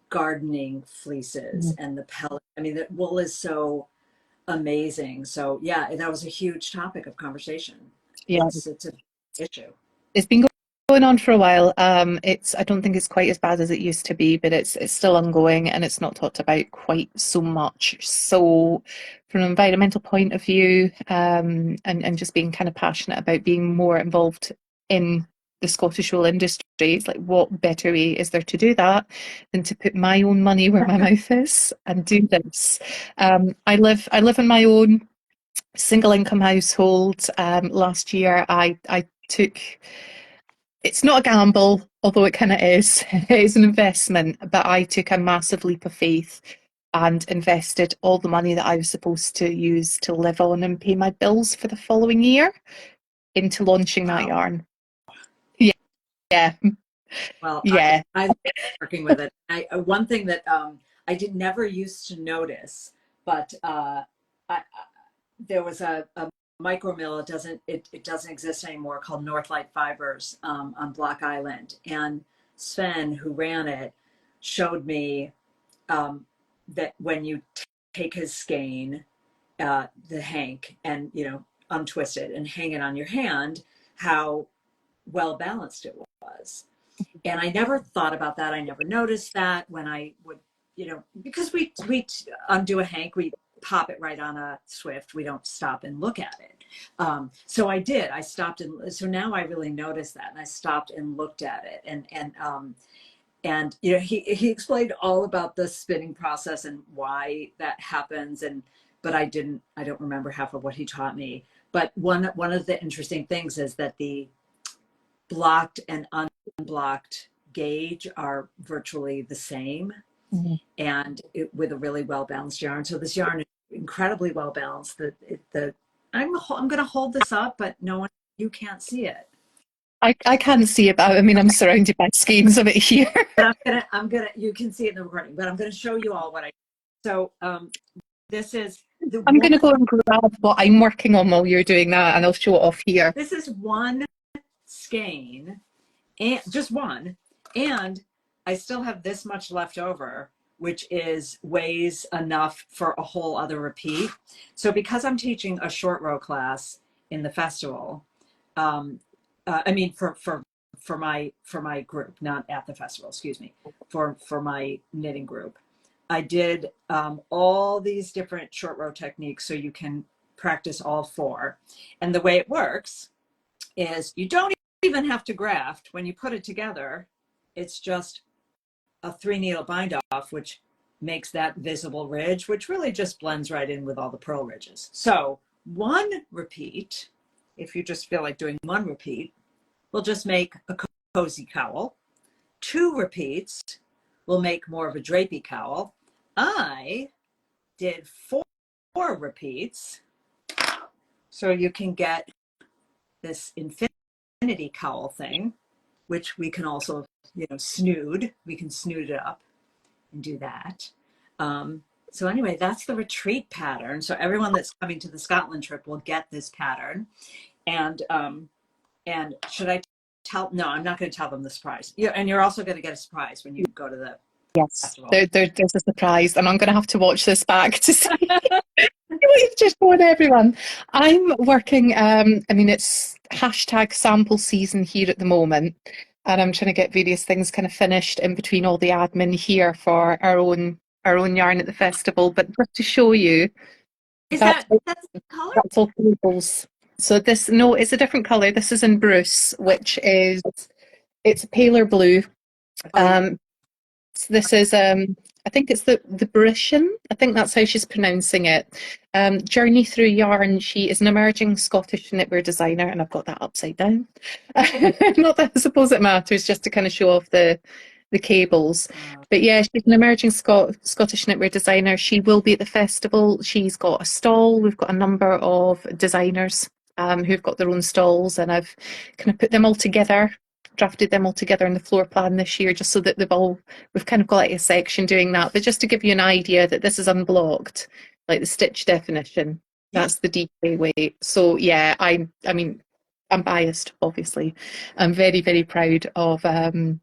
gardening fleeces Mhm. and the pellet. I mean, the wool is so amazing. So yeah, that was a huge topic of conversation. Yeah, It's a issue. it's been going on for a while. It's I don't think it's quite as bad as it used to be, but it's still ongoing and it's not talked about quite so much. So, from an environmental point of view, and just being kind of passionate about being more involved in the Scottish wool industry, it's like what better way is there to do that than to put my own money where my mouth is and do this. I live in my own single income household. Last year I took, it's not a gamble, although it kind of is. It's an investment, but I took a massive leap of faith and invested all the money that I was supposed to use to live on and pay my bills for the following year into launching that Wow. yarn. Yeah, yeah, Well, yeah. I love working with it. One thing that I did never used to notice, but there was a micro mill. It doesn't exist anymore, called Northlight Fibers on Block Island. And Sven, who ran it, showed me that when you take his skein, the hank, and untwist it and hang it on your hand, how well balanced it was. And I never thought about that. I never noticed that when I would, because we undo a hank, we pop it right on a Swift. We don't stop and look at it. So I did. I stopped, and so now I really noticed that, and I stopped and looked at it, and he explained all about the spinning process and why that happens, but I don't remember half of what he taught me. But one of the interesting things is that the blocked and unblocked gauge are virtually the same, Mhm. and with a really well balanced yarn. So this yarn is incredibly well balanced. I'm going to hold this up, but no one, you can't see it. I can't see it, but I mean, I'm surrounded by skeins of it here. But you can see it in the recording, but I'm going to show you all what I. So this is the I'm one. going to go and grab what I'm working on while you're doing that, and I'll show it off here. This is one skein, and just one, and I still have this much left over, which weighs enough for a whole other repeat. So because I'm teaching a short row class in the festival, I mean for my group, not at the festival, excuse me, for my knitting group, I did all these different short row techniques so you can practice all four. And the way it works is you don't even have to graft. When you put it together, it's just a 3-needle bind off, which makes that visible ridge, which really just blends right in with all the purl ridges. So one repeat, if you just feel like doing one repeat, will just make a cozy cowl. 2 repeats will make more of a drapey cowl. I did 4 repeats, so you can get this infinity cowl thing, which we can also, snood. We can snood it up and do that. So anyway, that's the retreat pattern. So everyone that's coming to the Scotland trip will get this pattern. And should I tell? No, I'm not going to tell them the surprise. Yeah, and you're also going to get a surprise when you go to the Yes, festival. there's a surprise, and I'm going to have to watch this back to see what you've just shown everyone. I'm working, I mean, it's hashtag sample season here at the moment, and I'm trying to get various things kind of finished in between all the admin here for our own yarn at the festival. But just to show you, Is that's that's the color? that's all cables. So this, no, it's a different color. This is in Bruce, which is, it's a paler blue. Oh yeah. This is I think it's the Brishan. I think that's how she's pronouncing it. Journey Through Yarn. She is an emerging Scottish knitwear designer, and I've got that upside down. Not that I suppose it matters, just to kind of show off the cables. But yeah, she's an emerging Scottish knitwear designer. She will be at the festival. She's got a stall. We've got a number of designers who've got their own stalls, and I've kind of put them all together, drafted them all together in the floor plan this year, just so that we've kind of got like a section doing that. But just to give you an idea that this is unblocked, like the stitch definition, that's the DK weight. So yeah, I mean, I'm biased, obviously. I'm very, very proud of the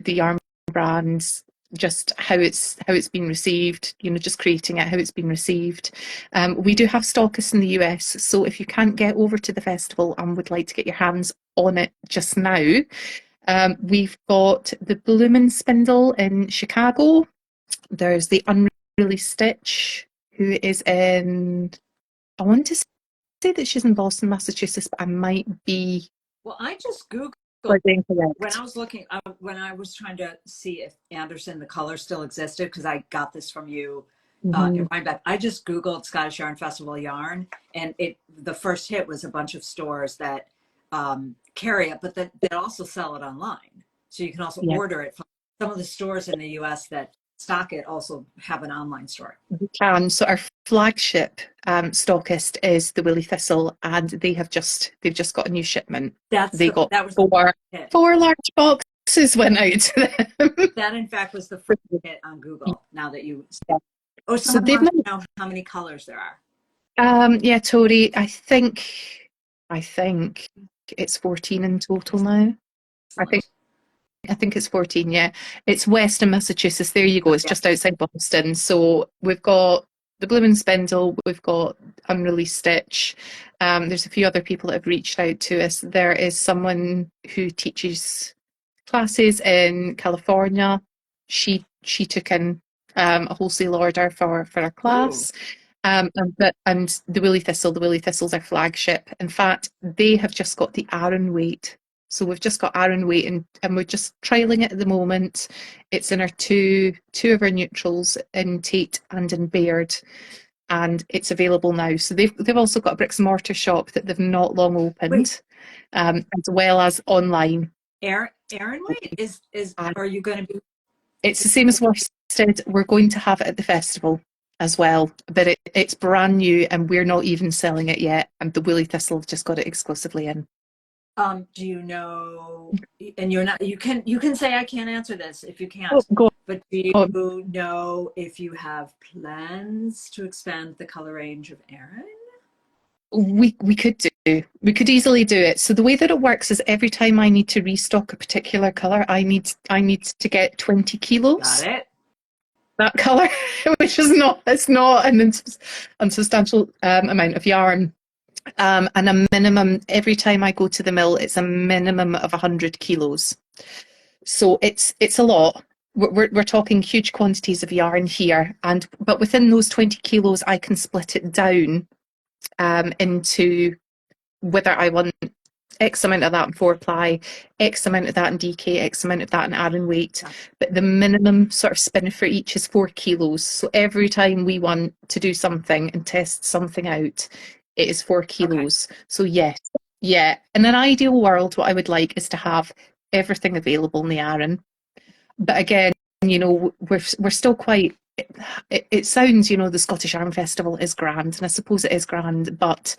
yarn brands, just how it's been received, just creating it, how it's been received. We do have stockists in the US, so if you can't get over to the festival and would like to get your hands on it just now, we've got the Bloomin' Spindle in Chicago. There's the Unruly Stitch, who is in, I want to say that she's in Boston, Massachusetts, but I might be. Well, I just Googled when I was looking, when I was trying to see if Anderson, the color still existed, because I got this from you in Rhinebeck. I just Googled Scottish Yarn Festival yarn, and the first hit was a bunch of stores that carry it, but that also sell it online. So you can also order it from some of the stores in the US that stock it, also have an online store. We can. So our flagship stockist is the Willy Thistle, and they've just got a new shipment. That was four large boxes went out to them. That in fact was the first hit on Google. Now that you said, so they want to know how many colors there are. Yeah, Tori, I think it's 14 in total now. Excellent. I think it's 14, yeah. It's Western Massachusetts. There you go. It's just outside Boston. So we've got the Bloomin' Spindle, we've got Unruly Stitch. There's a few other people that have reached out to us. There is someone who teaches classes in California. She took in a wholesale order for a class. And the Willy Thistle's our flagship. In fact, they have just got the Aran weight. So we've just got Aran weight, and we're just trialing it at the moment. It's in our two of our neutrals, in Tate and in Baird, and it's available now. So they've also got a bricks and mortar shop that they've not long opened, as well as online. Aran weight is are you going to be? It's the same as worsted. We're going to have it at the festival as well, but it's brand new, and we're not even selling it yet. And the Willy Thistle have just got it exclusively in. Do you know, and you can say I can't answer this if you can't, but do you know if you have plans to expand the color range of Aran? We could easily do it. So the way that it works is every time I need to restock a particular color, I need to get 20 kilos. Got it. That color, which is not an unsubstantial amount of yarn. And a minimum, every time I go to the mill, it's a minimum of 100 kilos. So it's a lot. We're talking huge quantities of yarn here, but within those 20 kilos, I can split it down into whether I want X amount of that in 4-ply, X amount of that in DK, X amount of that in Aran weight. But the minimum sort of spin for each is 4 kilos. So every time we want to do something and test something out, it is 4 kilos. Okay. So yes, yeah. In an ideal world, what I would like is to have everything available in the Aran. But again, we're still quite. It sounds, the Scottish Yarn Festival is grand, and I suppose it is grand, but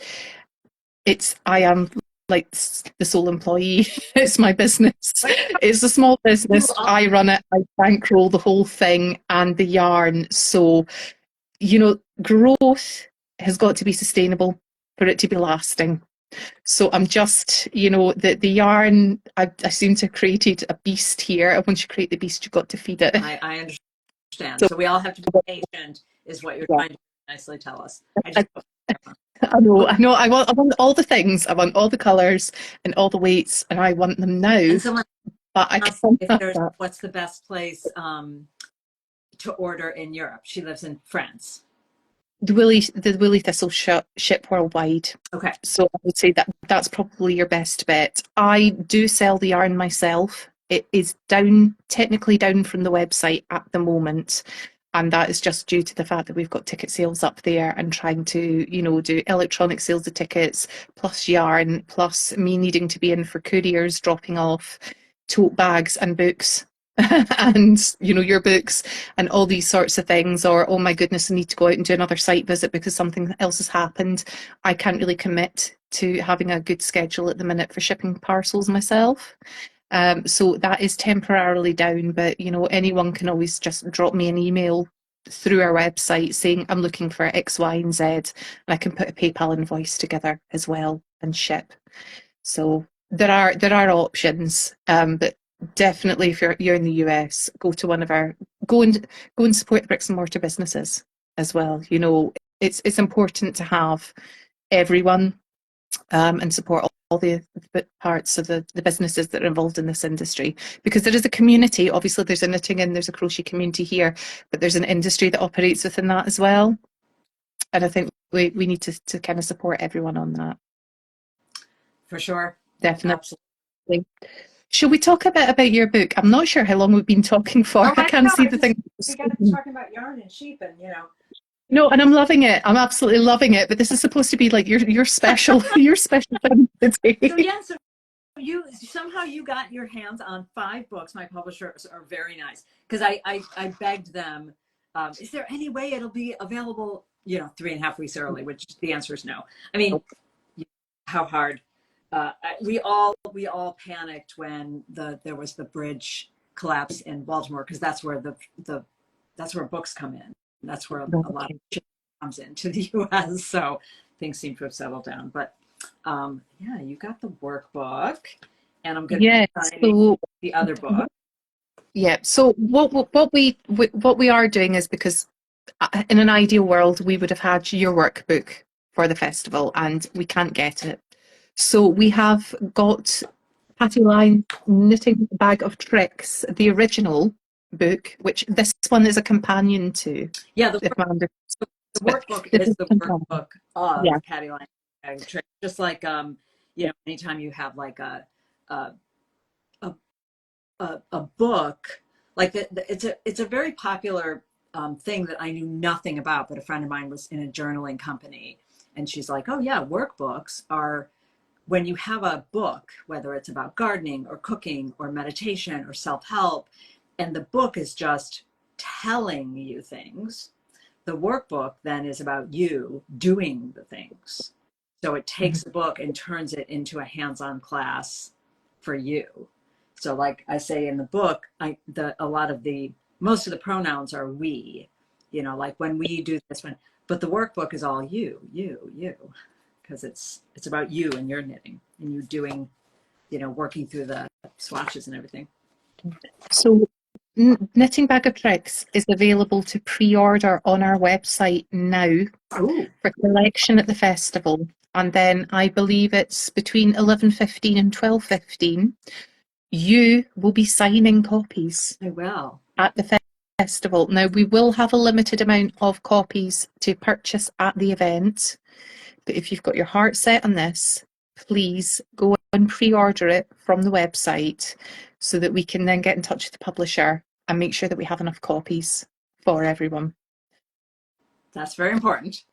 I am like the sole employee. It's my business. It's a small business. I run it. I bankroll the whole thing and the yarn. So, growth has got to be sustainable for it to be lasting. So I'm just, the yarn, I seem to have created a beast here. And once you create the beast, you've got to feed it. I understand. So we all have to be patient, is what you're trying to nicely tell us. I know. I want all the things. I want all the colours and all the weights, and I want them now. But I can't. What's the best place to order in Europe? She lives in France. the Woolly Thistle ship worldwide. Okay. So I would say that that's probably your best bet. I do sell the yarn myself. It is technically down from the website at the moment. And that is just due to the fact that we've got ticket sales up there and trying to, do electronic sales of tickets, plus yarn, plus me needing to be in for couriers, dropping off tote bags and books and, your books and all these sorts of things. Or, oh my goodness, I need to go out and do another site visit because something else has happened. I can't really commit to having a good schedule at the minute for shipping parcels myself. So that is temporarily down, but anyone can always just drop me an email through our website saying I'm looking for X, Y, and Z, and I can put a PayPal invoice together as well and ship. So there are options, but definitely if you're in the US, go and support the bricks and mortar businesses as well. It's important to have everyone and support all the parts of the businesses that are involved in this industry, because there is a community. Obviously there's a knitting and there's a crochet community here, but there's an industry that operates within that as well, and I think we need to kind of support everyone on that. For sure. Definitely. Absolutely. Should we talk a bit about your book? I'm not sure how long we've been talking for. I can't see the thing. We got to be talking about yarn and sheep and No, and I'm loving it. I'm absolutely loving it. But this is supposed to be like your special your special thing today. So yeah, so you got your hands on 5 books. My publishers are very nice because I begged them. Is there any way it'll be available? 3.5 weeks early, which the answer is no. I mean, how hard? We all panicked when there was the bridge collapse in Baltimore, because that's where that's where books come in. That's where a lot of shit comes into the U.S. So things seem to have settled down. But yeah, you got the workbook, and I'm going to sign the other book. Yeah. So what we are doing is, because in an ideal world we would have had your workbook for the festival, and we can't get it. So we have got Patty Lyons' Knitting Bag of Tricks, the original book, which this one is a companion to. Yeah, the workbook is the workbook of Patty Lyons' Bag of Tricks. Just like anytime you have like a book, like it's a very popular thing that I knew nothing about, but a friend of mine was in a journaling company, and she's like, oh yeah, workbooks are when you have a book, whether it's about gardening or cooking or meditation or self-help, and the book is just telling you things, the workbook then is about you doing the things. So it takes the book and turns it into a hands-on class for you. So like I say in the book, most of the pronouns are we, like when we do this one, but the workbook is all you, because it's about you and your knitting and you doing, working through the swatches and everything. So Knitting Bag of Tricks is available to pre-order on our website now for collection at the festival. And then I believe it's between 11:15 and 12:15. You will be signing copies. I will. At the festival. Now, we will have a limited amount of copies to purchase at the event. But if you've got your heart set on this, please go and pre-order it from the website so that we can then get in touch with the publisher and make sure that we have enough copies for everyone. That's very important.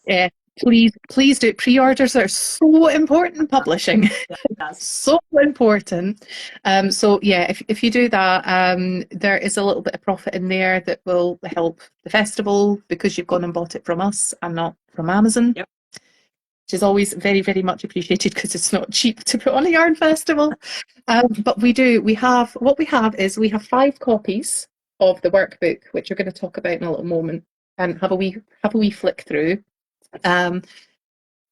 Yeah, please do. Pre-orders are so important in publishing. Yes. So important. So yeah, if you do that, there is a little bit of profit in there that will help the festival, because you've gone and bought it from us and not from Amazon. Yep. Which is always very, very much appreciated, because it's not cheap to put on a yarn festival. But we have 5 copies of the workbook, which we're going to talk about in a little moment, and have a wee flick through.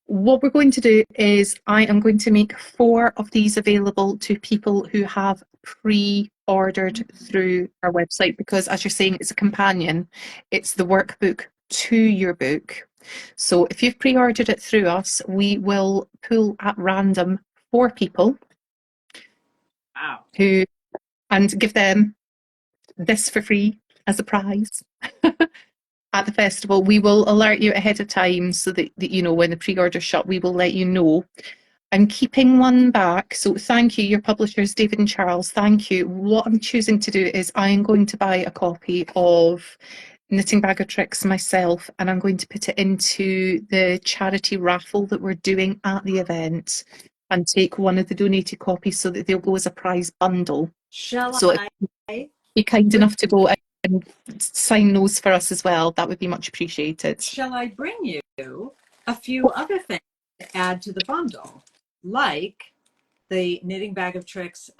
What we're going to do is I am going to make 4 of these available to people who have pre-ordered through our website, because as you're saying, it's a companion. It's the workbook to your book. So if you've pre-ordered it through us, we will pull at random 4 people. Wow. And give them this for free as a prize. at the festival. We will alert you ahead of time so that you know when the pre-order shut, we will let you know. I'm keeping one back, so thank you, your publishers, David and Charles, thank you. What I'm choosing to do is I am going to buy a copy of Knitting Bag of Tricks myself, and I'm going to put it into the charity raffle that we're doing at the event and take one of the donated copies so that they'll go as a prize bundle. Shall So if I be kind enough to go and sign those for us as well, that would be much appreciated. Shall I bring you a few other things to add to the bundle, like the Knitting Bag of Tricks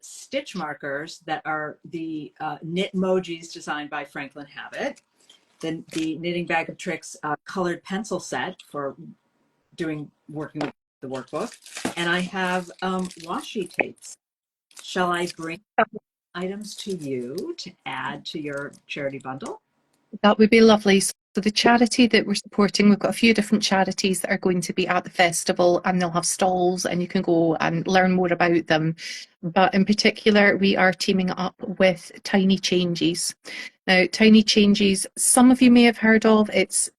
stitch markers that are the knit emojis designed by Franklin Habit, then the Knitting Bag of Tricks colored pencil set for working with the workbook, and I have washi tapes. Shall I bring items to you to add to your charity bundle? That would be lovely. So the charity that we're supporting, we've got a few different charities that are going to be at the festival, and they'll have stalls and you can go and learn more about them. But in particular, we are teaming up with Tiny Changes. Now, Tiny Changes, some of you may have heard of. It's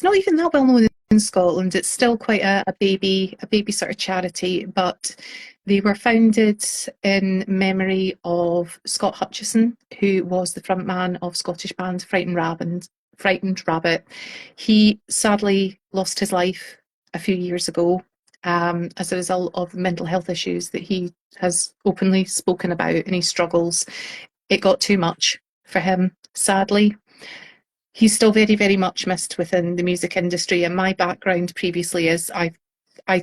not even that well known in Scotland. It's still quite a baby sort of charity, but they were founded in memory of Scott Hutchison, who was the frontman of Scottish band Frightened Rabbit. He sadly lost his life a few years ago as a result of mental health issues that he has openly spoken about, and he struggles. It got too much for him, sadly. He's still very, very much missed within the music industry, and my background previously is I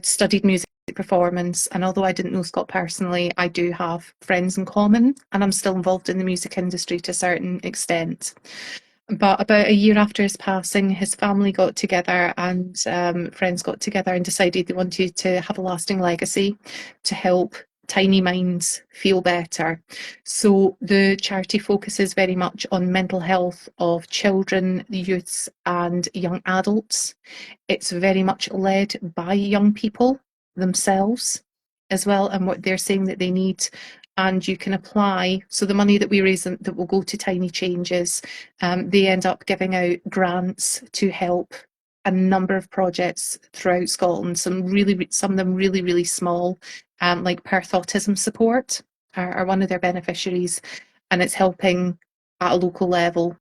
studied music performance, and although I didn't know Scott personally, I do have friends in common, and I'm still involved in the music industry to a certain extent. But about a year after his passing, his family got together and friends got together and decided they wanted to have a lasting legacy to help tiny minds feel better. So the charity focuses very much on mental health of children, youths, and young adults. It's very much led by young people themselves as well, and what they're saying that they need. And you can apply. So the money that we raise that will go to Tiny Changes, they end up giving out grants to help a number of projects throughout Scotland. Some of them really, really small, like Perth Autism Support are one of their beneficiaries, and it's helping at a local level.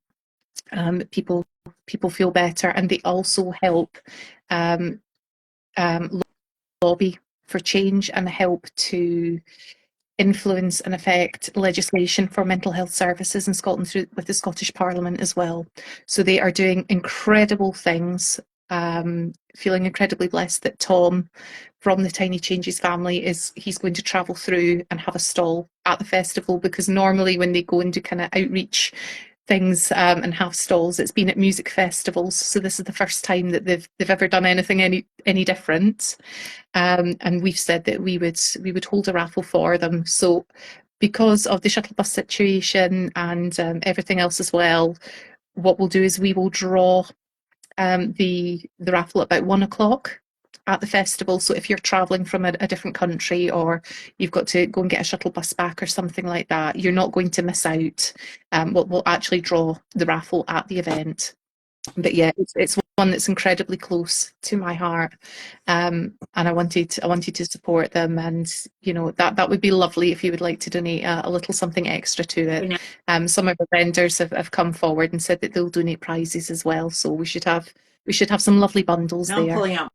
People feel better, and they also help lobby for change and help to influence and affect legislation for mental health services in Scotland through with the Scottish Parliament as well. So they are doing incredible things. Feeling incredibly blessed that Tom from the Tiny Changes family he's going to travel through and have a stall at the festival, because normally when they go and do kind of outreach things and have stalls, it's been at music festivals. So this is the first time that they've ever done anything any different. And we've said that we would hold a raffle for them. So because of the shuttle bus situation and everything else as well, what we'll do is we will draw the raffle at about 1 o'clock at the festival. So if you're traveling from a different country, or you've got to go and get a shuttle bus back or something like that, you're not going to miss out. We'll actually draw the raffle at the event. But yeah, it's one that's incredibly close to my heart, and I wanted to support them, and that would be lovely if you would like to donate a little something extra to it. Some of our vendors have come forward and said that they'll donate prizes as well, so we should have some lovely bundles now there. I'm pulling out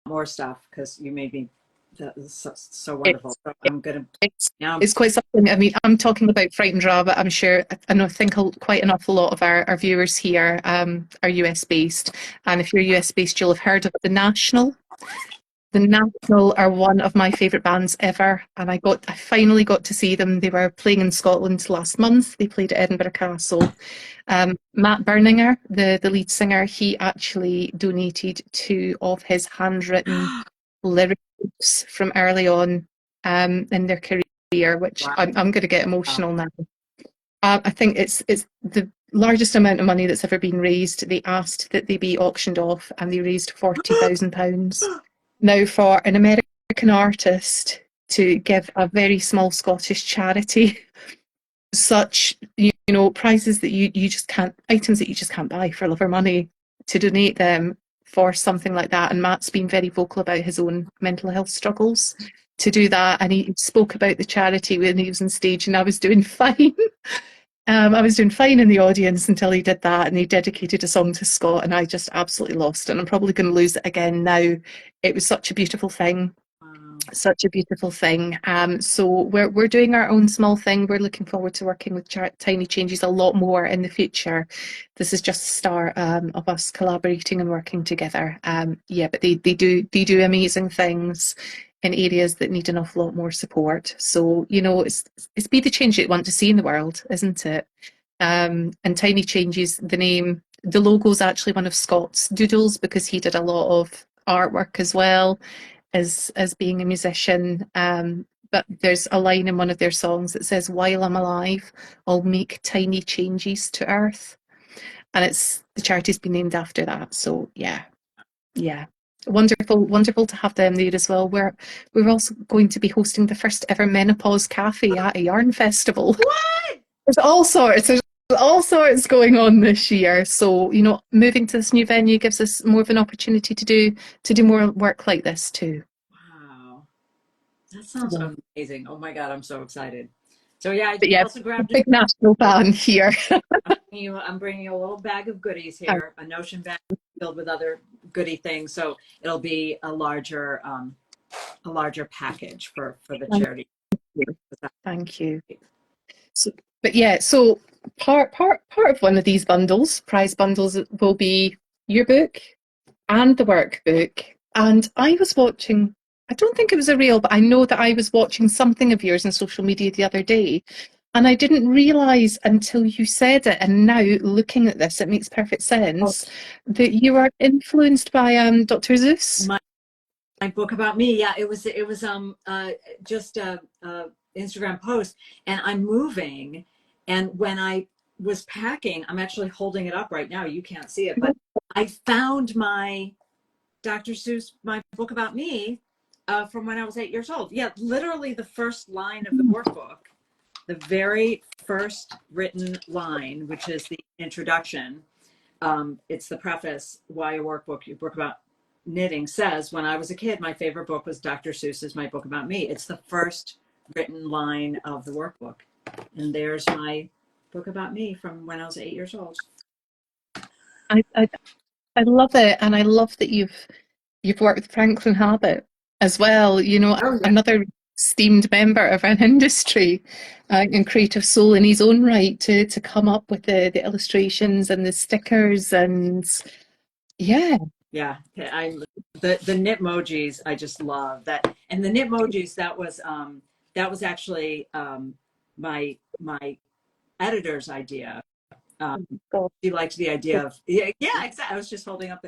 more stuff because you made me so wonderful. So I'm gonna it's quite something. I mean, I'm talking about Frightened Rabbit. I'm sure I think quite an awful lot of our viewers here are US based, and if you're US based, you'll have heard of the National. The National are one of my favourite bands ever, and I finally got to see them. They were playing in Scotland last month. They played at Edinburgh Castle. Matt Berninger, the lead singer, he actually donated 2 of his handwritten lyrics from early on in their career, which wow. I'm going to get emotional now. I think it's the largest amount of money that's ever been raised. They asked that they be auctioned off, and they raised £40,000. Now, for an American artist to give a very small Scottish charity such prizes that you just can't, items that you just can't buy for love or money, to donate them for something like that. And Matt's been very vocal about his own mental health struggles to do that. And he spoke about the charity when he was on stage, and I was doing fine. I was doing fine in the audience until he did that, and he dedicated a song to Scott, and I just absolutely lost it. And I'm probably going to lose it again now. It was such a beautiful thing. Wow. Such a beautiful thing. So we're doing our own small thing. We're looking forward to working with Tiny Changes a lot more in the future. This is just the start of us collaborating and working together. Yeah, but they do amazing things in areas that need an awful lot more support. So it's be the change that you want to see in the world, isn't it? And Tiny Changes, the logo is actually one of Scott's doodles, because he did a lot of artwork as well as being a musician. But there's a line in one of their songs that says, "While I'm alive, I'll make tiny changes to Earth," and it's the charity's been named after that. So yeah, wonderful to have them there as well. We're also going to be hosting the first ever menopause cafe at a yarn festival. What? There's all sorts going on this year. So moving to this new venue gives us more of an opportunity to do more work like this too. Wow. That sounds amazing. Oh my God, I'm so excited. So yeah, I But yeah, also grabbed big national fan here. I'm bringing you a little bag of goodies here, a Notion bag filled with other goodie things. So it'll be a larger package for the Thank charity. you. Thank you. So, but yeah, so part of one of these prize bundles, will be your book and the workbook. And I was watching, I don't think it was a reel, but I know that I was watching something of yours on social media the other day. And I didn't realize until you said it. And now looking at this, it makes perfect sense that you are influenced by Dr. Seuss. My book about me. Yeah, it was just a Instagram post, and I'm moving, and when I was packing, I'm actually holding it up right now. You can't see it, but I found my Dr. Seuss, my book about me, from when I was 8 years old. Yeah, literally the first line of the workbook, the very first written line, which is the introduction. It's the preface. Why a workbook? Your book about knitting says, when I was a kid, my favorite book was Dr. Seuss's My Book About Me. It's the first written line of the workbook. And there's my book about me from when I was 8 years old. I, I, I love it. And I love that you've worked with Franklin Habit as well, Oh, yeah. another esteemed member of an industry and creative soul in his own right, to come up with the illustrations and the stickers. And yeah. Yeah, the Knitmojis I just love that, and the Knitmojis, that was actually my editor's idea. She liked the idea of exactly. I was just holding up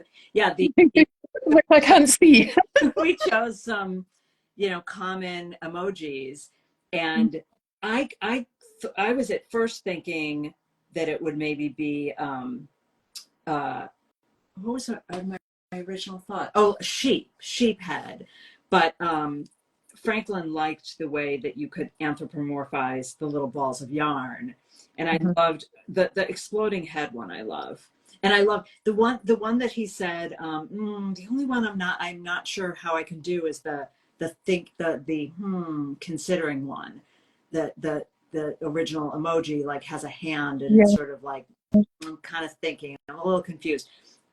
Which I can't see. we chose some common emojis, and I was at first thinking that it would maybe be what was my original thought? Oh, sheep head. But Franklin liked the way that you could anthropomorphize the little balls of yarn. And I loved the exploding head one. I love. And I love the one that he said, the only one I'm not sure how I can do is the considering one. The original emoji like has a hand, and it's sort of like, I'm kind of thinking, I'm a little confused.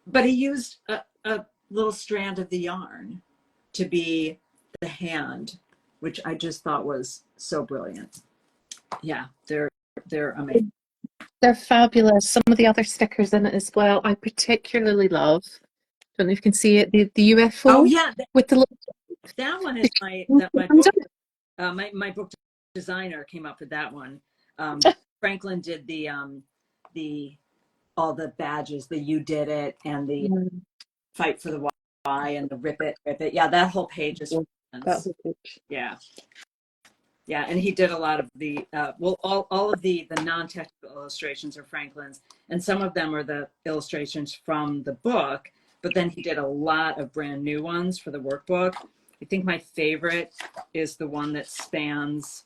But he used a little strand of the yarn to be the hand, which I just thought was so brilliant. Yeah, they're amazing. They're fabulous. Some of the other stickers in it as well, I particularly love. Don't know if you can see it, the UFO. Oh yeah, with the that one is my book. My book designer came up with that one. Franklin did the all the badges, the "You Did It" and the "Fight for the Why" and the "Rip It, Rip It." Yeah, that whole page is yeah. Yeah, and he did a lot of the all of the non-technical illustrations are Franklin's, and some of them are the illustrations from the book, but then he did a lot of brand new ones for the workbook. I think my favorite is the one that spans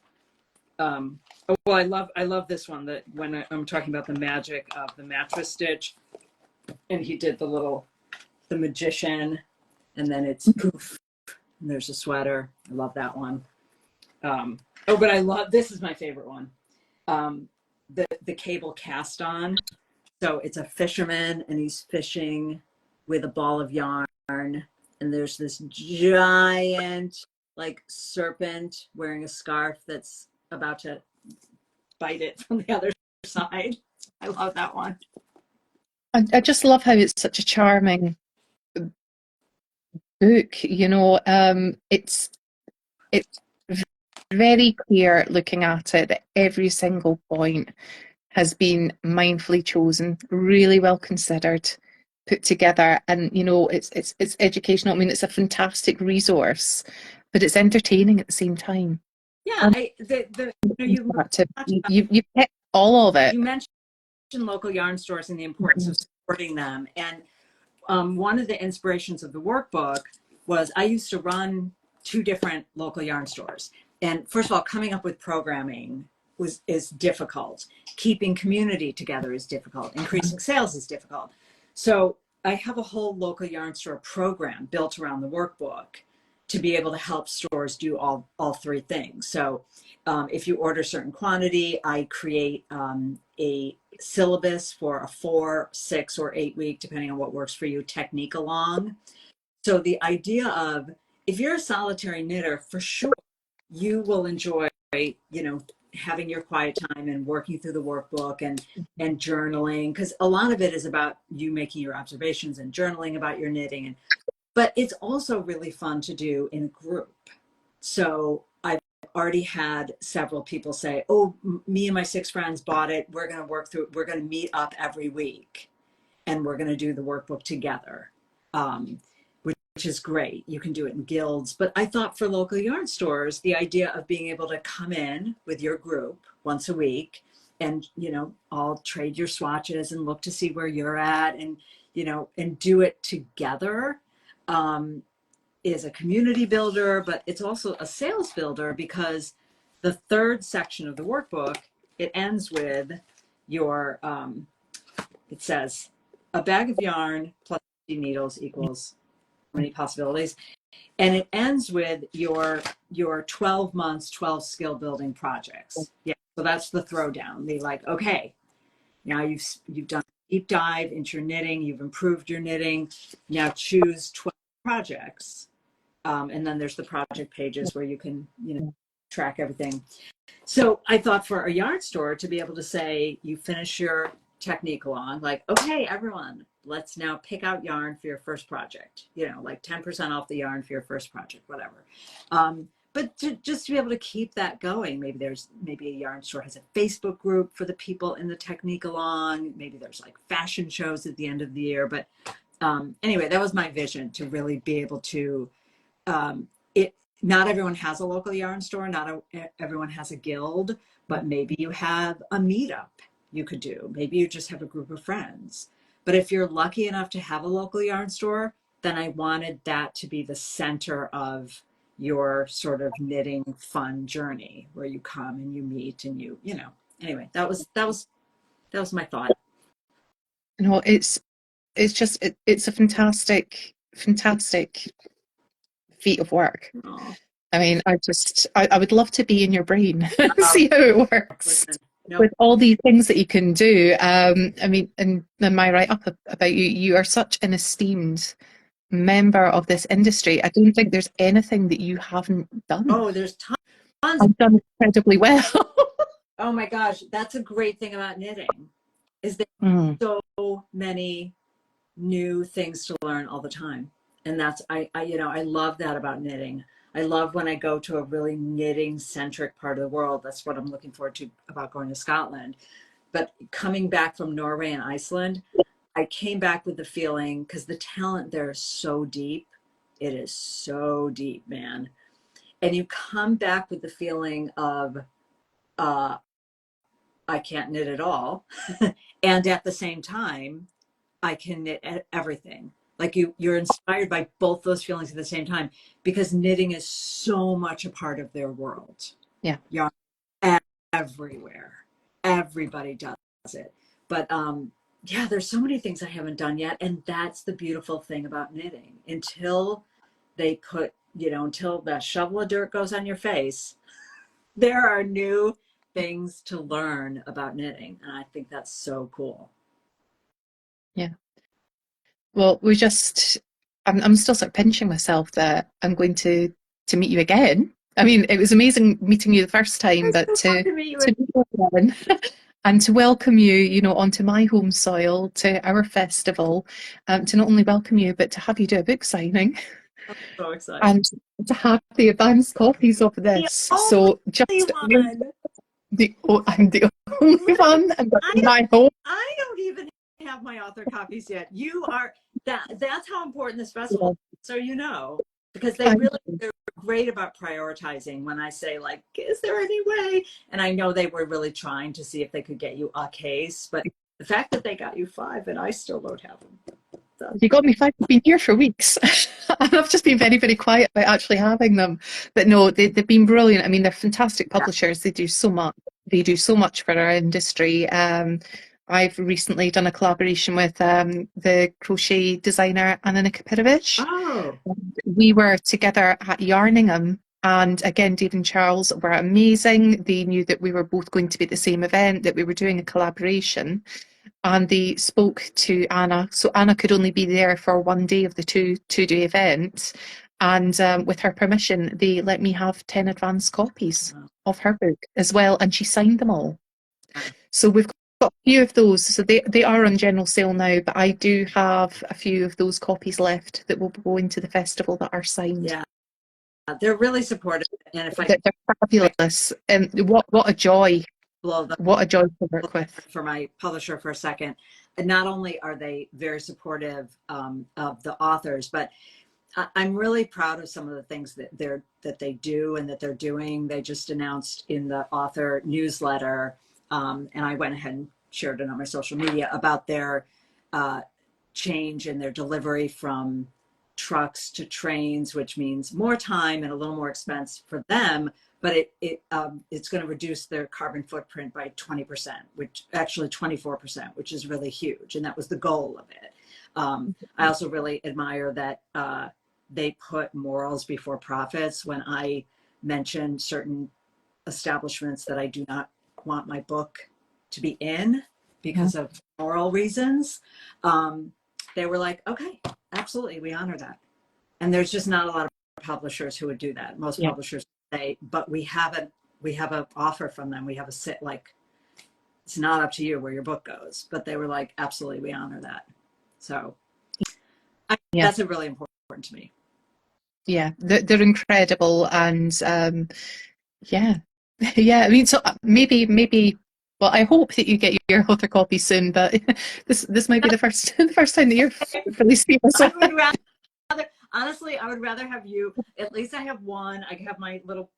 Oh, well, I love this one, that when I'm talking about the magic of the mattress stitch, and he did the magician, and then it's poof, and there's a sweater. I love that one. Oh, but I love, this is my favorite one. The cable cast on. So it's a fisherman and he's fishing with a ball of yarn, and there's this giant like serpent wearing a scarf that's about to bite it from the other side. I love that one. I just love how it's such a charming book. It's very clear looking at it that every single point has been mindfully chosen, really well considered, put together, and it's educational. I mean, it's a fantastic resource, but it's entertaining at the same time. Yeah, You picked all of it. you mentioned local yarn stores and the importance of supporting them. And one of the inspirations of the workbook was I used to run 2 different local yarn stores. And first of all, coming up with programming is difficult. Keeping community together is difficult. Increasing sales is difficult. So I have a whole local yarn store program built around the workbook to be able to help stores do all 3 things. So if you order a certain quantity, I create a syllabus for a 4, 6, or 8 week, depending on what works for you, technique along. So the idea of, if you're a solitary knitter, for sure, you will enjoy, having your quiet time and working through the workbook and journaling, because a lot of it is about you making your observations and journaling about your knitting. But it's also really fun to do in group. So I've already had several people say, oh, me and my 6 friends bought it. We're going to work through it. We're going to meet up every week and we're going to do the workbook together, which is great. You can do it in guilds. But I thought for local yarn stores, the idea of being able to come in with your group once a week and, all trade your swatches and look to see where you're at and, and do it together. Is a community builder, but it's also a sales builder, because the 3rd section of the workbook, it ends with your, it says a bag of yarn plus 50 needles equals how many possibilities. And it ends with your 12 months, 12 skill building projects. Yeah. So that's the throwdown. They like, okay, now you've done a deep dive into your knitting, you've improved your knitting. Now choose 12 projects. And then there's the project pages where you can, track everything. So I thought for a yarn store to be able to say, you finish your technique along, like, okay, everyone, let's now pick out yarn for your first project, like 10% off the yarn for your first project, whatever. But just to be able to keep that going, maybe a yarn store has a Facebook group for the people in the technique along. Maybe there's like fashion shows at the end of the year. But anyway, that was my vision, to really be able to, not everyone has a local yarn store, everyone has a guild, but maybe you have a meetup you could do. Maybe you just have a group of friends. But if you're lucky enough to have a local yarn store, then I wanted that to be the center of your sort of knitting fun journey, where you come and you meet and anyway, that was my thought. It's a fantastic feat of work. Aww. I mean, I would love to be in your brain, see how it works. Nope. With all these things that you can do. I mean, and am I right up about you? You are such an esteemed member of this industry. I don't think there's anything that you haven't done. Oh, there's tons. I've done incredibly well. Oh my gosh, that's a great thing about knitting, is there so many new things to learn all the time. And that's, I love that about knitting. I love when I go to a really knitting centric part of the world. That's what I'm looking forward to about going to Scotland. But coming back from Norway and Iceland, I came back with the feeling, because the talent there is so deep. It is so deep, man. And you come back with the feeling of, I can't knit at all. And at the same time, I can knit everything. Like you're inspired by both those feelings at the same time, because knitting is so much a part of their world. Yeah. Yarn everywhere. Everybody does it. But yeah, there's so many things I haven't done yet. And that's the beautiful thing about knitting. Until they put, until that shovel of dirt goes on your face, there are new things to learn about knitting. And I think that's so cool. Yeah. Well, I'm still sort of pinching myself that I'm going to meet you again. I mean, it was amazing meeting you the first time, It's but so fun to meet you. to meet you again and to welcome you, onto my home soil, to our festival, to not only welcome you, but to have you do a book signing. I'm so excited. And to have the advanced copies of The this. only So just one. I'm the only one in my home. I don't even have my author copies yet. You are that's how important this festival is. So because they're great about prioritizing when I say, like, is there any way? And I know they were really trying to see if they could get you a case, but the fact that they got you 5 and I still don't have them. You got me 5. I've been here for weeks. And I've just been very, very quiet about actually having them. But no, they've been brilliant. I mean, they're fantastic publishers. They do so much. They do so much for our industry. I've recently done a collaboration with the crochet designer Anna Kapirovich. Oh. We were together at Yarningham. And again, Dave and Charles were amazing. They knew that we were both going to be at the same event, that we were doing a collaboration. And they spoke to Anna. So Anna could only be there for one day of the two-day event. And with her permission, they let me have 10 advance copies of her book as well. And she signed them all. So we've got a few of those. So they are on general sale now, but I do have a few of those copies left that will go into the festival that are signed. Yeah. They're really supportive. And they're fabulous. And what a joy. What a joy to work with. For my publisher for a second. And not only are they very supportive of the authors, but I'm really proud of some of the things that they do and that they're doing. They just announced in the author newsletter, and I went ahead and shared it on my social media about their change in their delivery from trucks to trains, which means more time and a little more expense for them. But it's going to reduce their carbon footprint by 20%, which actually 24%, which is really huge. And that was the goal of it. I also really admire that they put morals before profits. When I mentioned certain establishments that I do not want my book to be in because of moral reasons, they were like, okay, absolutely, we honor that. And there's just not a lot of publishers who would do that. Most publishers say, but we have an offer from them. We have it's not up to you where your book goes. But they were like, absolutely, we honor that. So that's really important to me. Yeah, they're incredible. And yeah. I mean, so maybe. Well, I hope that you get your author copy soon, but this might be the first time that you're releasing it. Honestly, I would rather have you. At least I have one. I have my little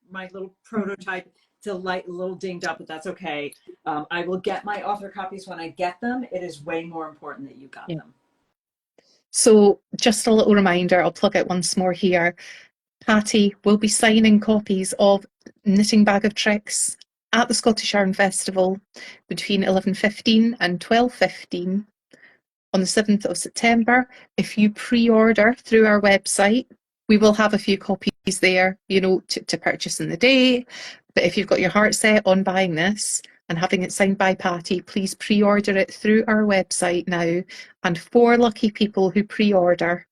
prototype to a little dinged up, but that's okay. I will get my author copies when I get them. It is way more important that you got them. So just a little reminder, I'll plug it once more here. Patty will be signing copies of Knitting Bag of Tricks at the Scottish Yarn Festival between 11:15 and 12:15 on the 7th of September. If you pre-order through our website, we will have a few copies there, to purchase in the day. But if you've got your heart set on buying this and having it signed by Patty, please pre-order it through our website now. And 4 lucky people who pre-order,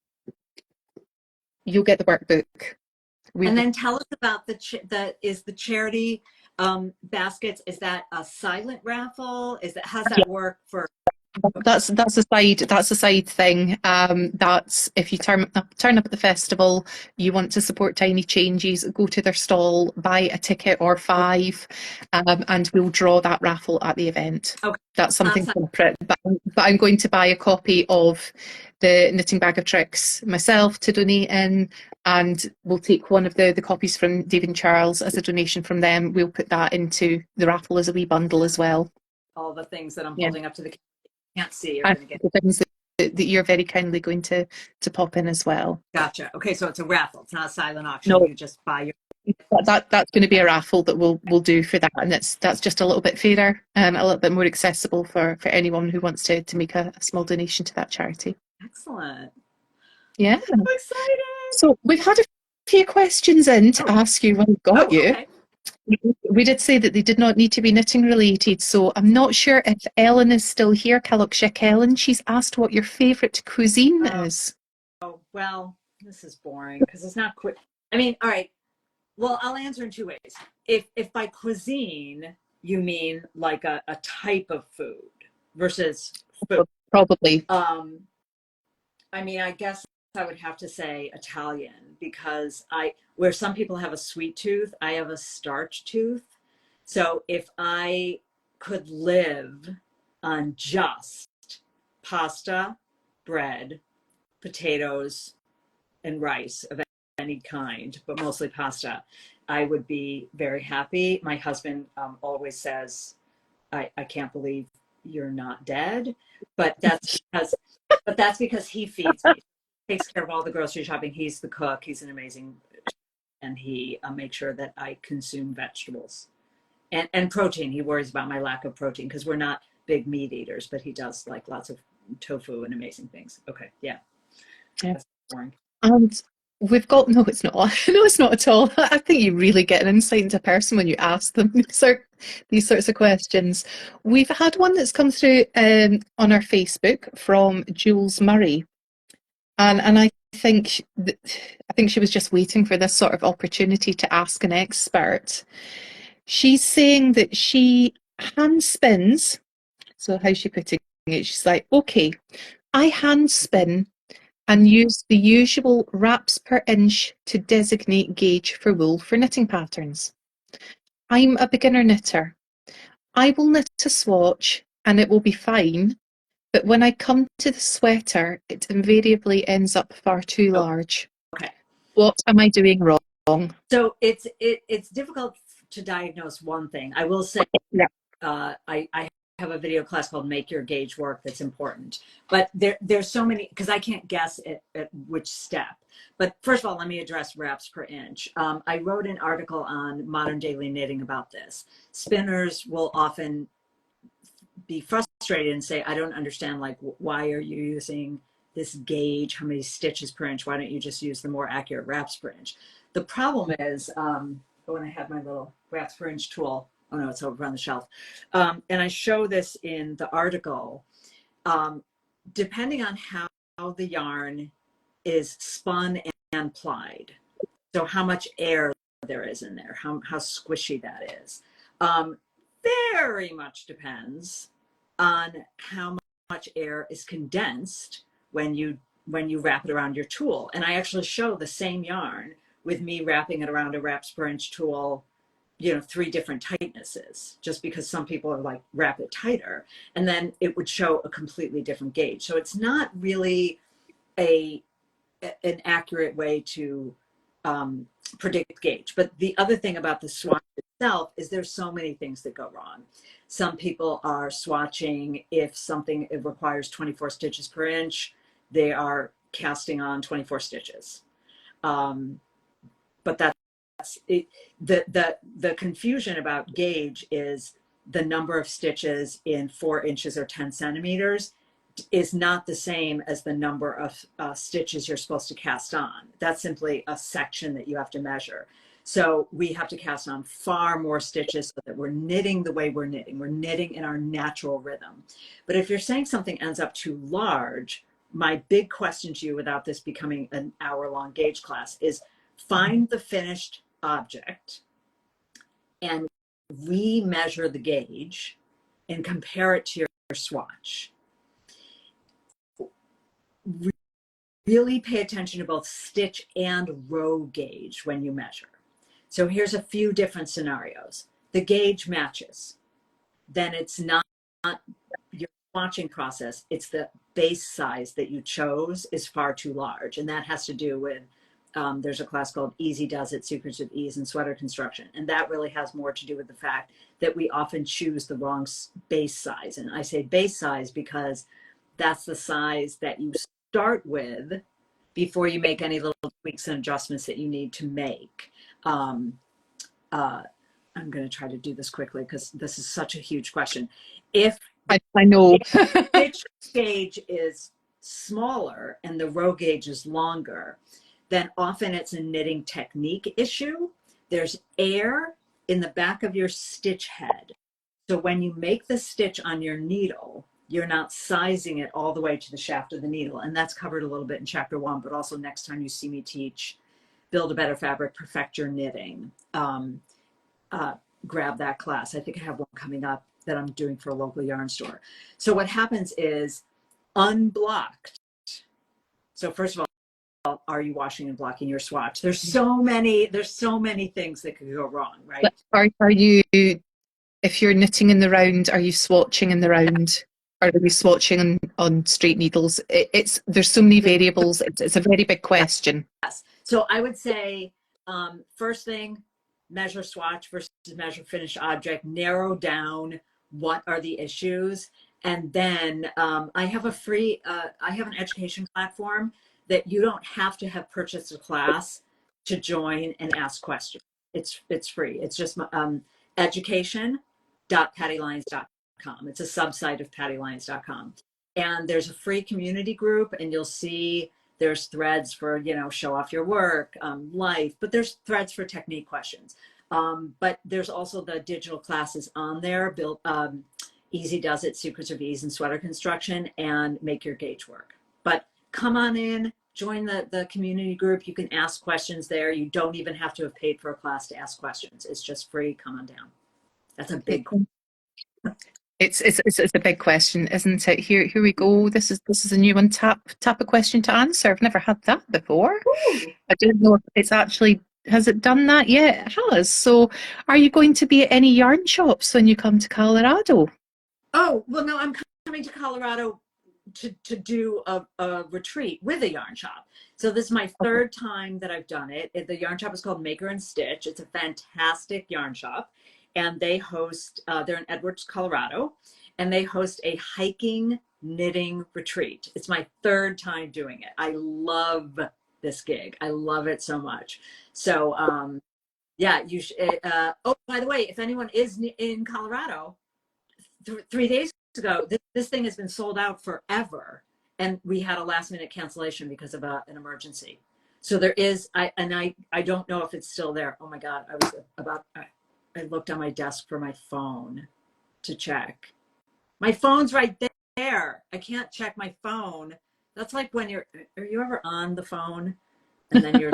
you'll get the workbook. And then tell us about the charity baskets. Is that a silent raffle? How's that work for? That's a side thing. That's if you turn up at the festival, you want to support Tiny Changes, go to their stall, buy a ticket or 5, and we'll draw that raffle at the event. Okay. That's something separate. But I'm going to buy a copy of the Knitting Bag of Tricks myself to donate in, and we'll take one of the copies from Dave and Charles as a donation from them. We'll put that into the raffle as a wee bundle as well. All the things that I'm holding up to the can't see. The things that you're very kindly going to pop in as well. Gotcha. Okay, so it's a raffle. It's not a silent auction. No. You just buy your That's going to be a raffle that we'll do for that, and that's just a little bit fairer, a little bit more accessible for anyone who wants to make a small donation to that charity. Excellent. Yeah. I'm so excited. So we've had a few questions in to ask you when we got you. Okay. We did say that they did not need to be knitting related, so I'm not sure if Ellen is still here. Kalukshik Ellen, she's asked what your favourite cuisine is. Oh, well, this is boring because it's not quick. I mean, all right. Well, I'll answer in two ways. If by cuisine you mean like a type of food versus food, Probably. I mean, I guess I would have to say Italian because where some people have a sweet tooth, I have a starch tooth. So if I could live on just pasta, bread, potatoes, and rice of any kind, but mostly pasta, I would be very happy. My husband always says, I can't believe you're not dead, but that's because he feeds me, takes care of all the grocery shopping. He's the cook. He's an amazing, and he makes sure that I consume vegetables and protein. He worries about my lack of protein because we're not big meat eaters, but he does like lots of tofu and amazing things. Okay, yeah, that's boring. And we've got no, it's not. No, it's not at all. I think you really get an insight into a person when you ask them these sorts of questions. We've had one that's come through on our Facebook from Jules Murray, and I think she was just waiting for this sort of opportunity to ask an expert. She's saying that she hand spins. So how's she putting it? She's like, okay, I hand spin and use the usual wraps per inch to designate gauge for wool for knitting patterns. I'm a beginner knitter. I will knit a swatch and it will be fine, but when I come to the sweater, it invariably ends up far too large. Okay. What am I doing wrong? So it's difficult to diagnose one thing. I will say, Yeah. I have a video class called Make Your Gauge Work that's important. But there's so many, because I can't guess at which step. But first of all, let me address wraps per inch. I wrote an article on Modern Daily Knitting about this. Spinners will often be frustrated and say, I don't understand, like, why are you using this gauge? How many stitches per inch? Why don't you just use the more accurate wraps per inch? The problem is, when I have my little wraps per inch tool, oh no, it's over on the shelf. And I show this in the article. Depending on how the yarn is spun and plied, so how much air there is in there, how squishy that is, very much depends on how much air is condensed when you wrap it around your tool. And I actually show the same yarn with me wrapping it around a wraps per inch tool, 3 different tightnesses, just because some people are like, wrap it tighter, and then it would show a completely different gauge. So it's not really an accurate way to predict gauge. But the other thing about the swatch itself is there's so many things that go wrong. Some people are swatching, if something it requires 24 stitches per inch, they are casting on 24 stitches. But that's it. The confusion about gauge is the number of stitches in 4 inches or 10 centimeters is not the same as the number of stitches you're supposed to cast on. That's simply a section that you have to measure. So we have to cast on far more stitches so that we're knitting the way we're knitting. We're knitting in our natural rhythm. But if you're saying something ends up too large, my big question to you, without this becoming an hour-long gauge class, is find the finished object and remeasure the gauge and compare it to your swatch. Really pay attention to both stitch and row gauge when you measure. So here's a few different scenarios. The gauge matches. Then it's not your swatching process. It's the base size that you chose is far too large. And that has to do with, there's a class called Easy Does It, Secrets of Ease in Sweater Construction. And that really has more to do with the fact that we often choose the wrong base size. And I say base size because that's the size that you start with before you make any little tweaks and adjustments that you need to make. Um, uh, I'm going to try to do this quickly because this is such a huge question. If I know. stitch gauge is smaller and the row gauge is longer, then often it's a knitting technique issue. There's air in the back of your stitch head. So when you make the stitch on your needle, you're not sizing it all the way to the shaft of the needle. And that's covered a little bit in chapter 1, but also next time you see me teach Build a Better Fabric, Perfect Your Knitting, grab that class. I think I have one coming up that I'm doing for a local yarn store. So what happens is unblocked. So first of all, are you washing and blocking your swatch? There's so many things that could go wrong, right? Are you, if you're knitting in the round, are you swatching in the round? Or are you swatching on straight needles? There's so many variables. It's a very big question. Yes. So I would say first thing, measure swatch versus measure finished object, narrow down what are the issues. And then I have I have an education platform that you don't have to have purchased a class to join and ask questions. It's free. It's just education.pattylyons.com. It's a subsite of pattylyons.com. And there's a free community group, and you'll see there's threads for, show off your work, life, but there's threads for technique questions. But there's also the digital classes on there, built Easy Does It, Secrets of Ease and Sweater Construction, and Make Your Gauge Work. But come on in, join the community group. You can ask questions there. You don't even have to have paid for a class to ask questions. It's just free. Come on down. That's a big question. It's a big question, isn't it? Here we go. This is a new one. Tap a question to answer. I've never had that before. Ooh. I don't know if it's actually, has it done that? Yeah, it has. So are you going to be at any yarn shops when you come to Colorado? Oh, well, no, I'm coming to Colorado to do a retreat with a yarn shop. So this is my third time that I've done it. The yarn shop is called Maker and Stitch. It's a fantastic yarn shop. And they host, they're in Edwards, Colorado, and they host a hiking knitting retreat. It's my third time doing it. I love this gig. I love it so much. So yeah, you should, oh, by the way, if anyone is in Colorado, 3 days ago, this thing has been sold out forever. And we had a last minute cancellation because of an emergency. So there is, I don't know if it's still there. Oh my God, I looked on my desk for my phone to check. My phone's right there. I can't check my phone. That's like when are you ever on the phone and then you're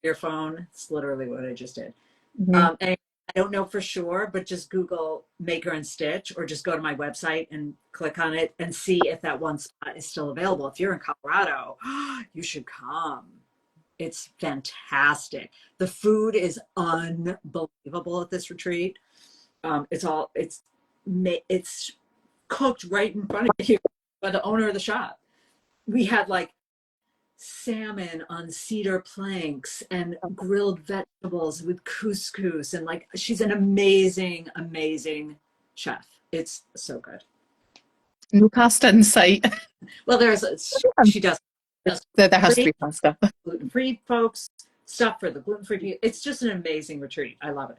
your phone? It's literally what I just did. Mm-hmm. And I don't know for sure, but just Google Maker and Stitch, or just go to my website and click on it and see if that one spot is still available. If you're in Colorado, you should come. It's fantastic. The food is unbelievable at this retreat. It's cooked right in front of you by the owner of the shop. We had like salmon on cedar planks and grilled vegetables with couscous, and like, she's an amazing, amazing chef. It's so good. No pasta in sight. Well, she does. There has to be pasta. Gluten-free folks, stuff for the gluten-free. It's just an amazing retreat. I love it.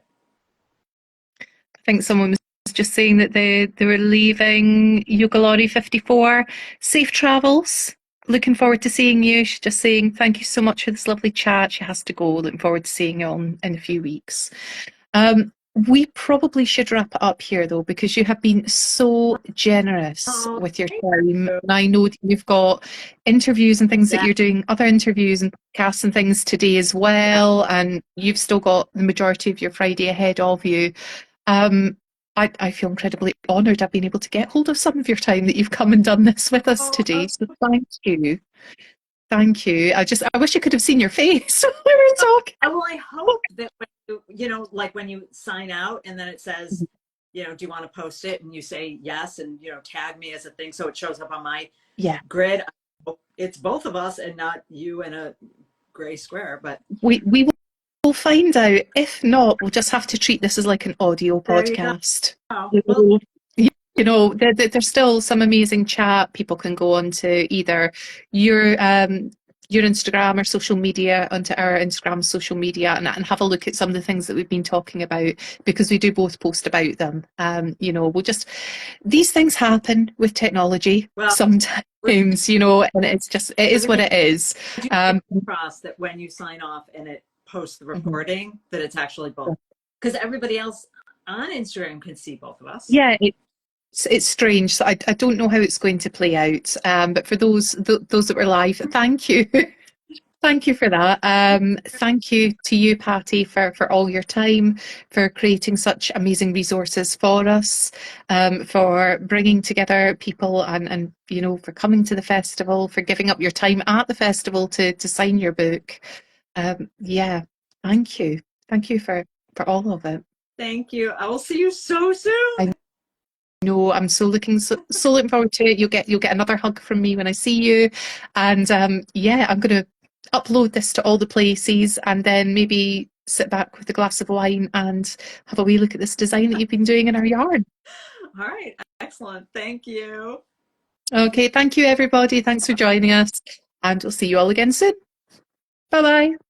I think someone was just saying that they were leaving Yugalori 54. Safe travels. Looking forward to seeing you. She's just saying thank you so much for this lovely chat. She has to go. Looking forward to seeing you in a few weeks. We probably should wrap it up here, though, because you have been so generous with your time. And I know that you've got interviews and things that you're doing, other interviews and podcasts and things today as well, and you've still got the majority of your Friday ahead of you. I feel incredibly honoured I've been able to get hold of some of your time that you've come and done this with us today. So thank you. Thank you. I wish you could have seen your face when we were talking. Well, I hope that when like when you sign out and then it says, do you want to post it? And you say yes, and tag me as a thing so it shows up on my grid. I hope it's both of us and not you in a gray square. But we will find out. If not, we'll just have to treat this as like an audio podcast. There's still some amazing chat. People can go on to either your your Instagram or social media onto our Instagram social media and have a look at some of the things that we've been talking about, because we do both post about them. We'll just, these things happen with technology Well, sometimes, and it is what it is. I do cross that when you sign off and it posts the recording, that it's actually both, because everybody else on Instagram can see both of us. Yeah, it's strange. So I don't know how it's going to play out. But for those that were live, thank you. Thank you for that. Thank you to you, Patty, for all your time, for creating such amazing resources for us, for bringing together people and for coming to the festival, for giving up your time at the festival to sign your book. Yeah, thank you. Thank you for all of it. Thank you. I will see you so soon. No, I'm so looking forward to it. You'll get another hug from me when I see you, and yeah, I'm going to upload this to all the places, and then maybe sit back with a glass of wine and have a wee look at this design that you've been doing in our yard. All right, excellent. Thank you. Okay, thank you everybody. Thanks for joining us, and we'll see you all again soon. Bye bye.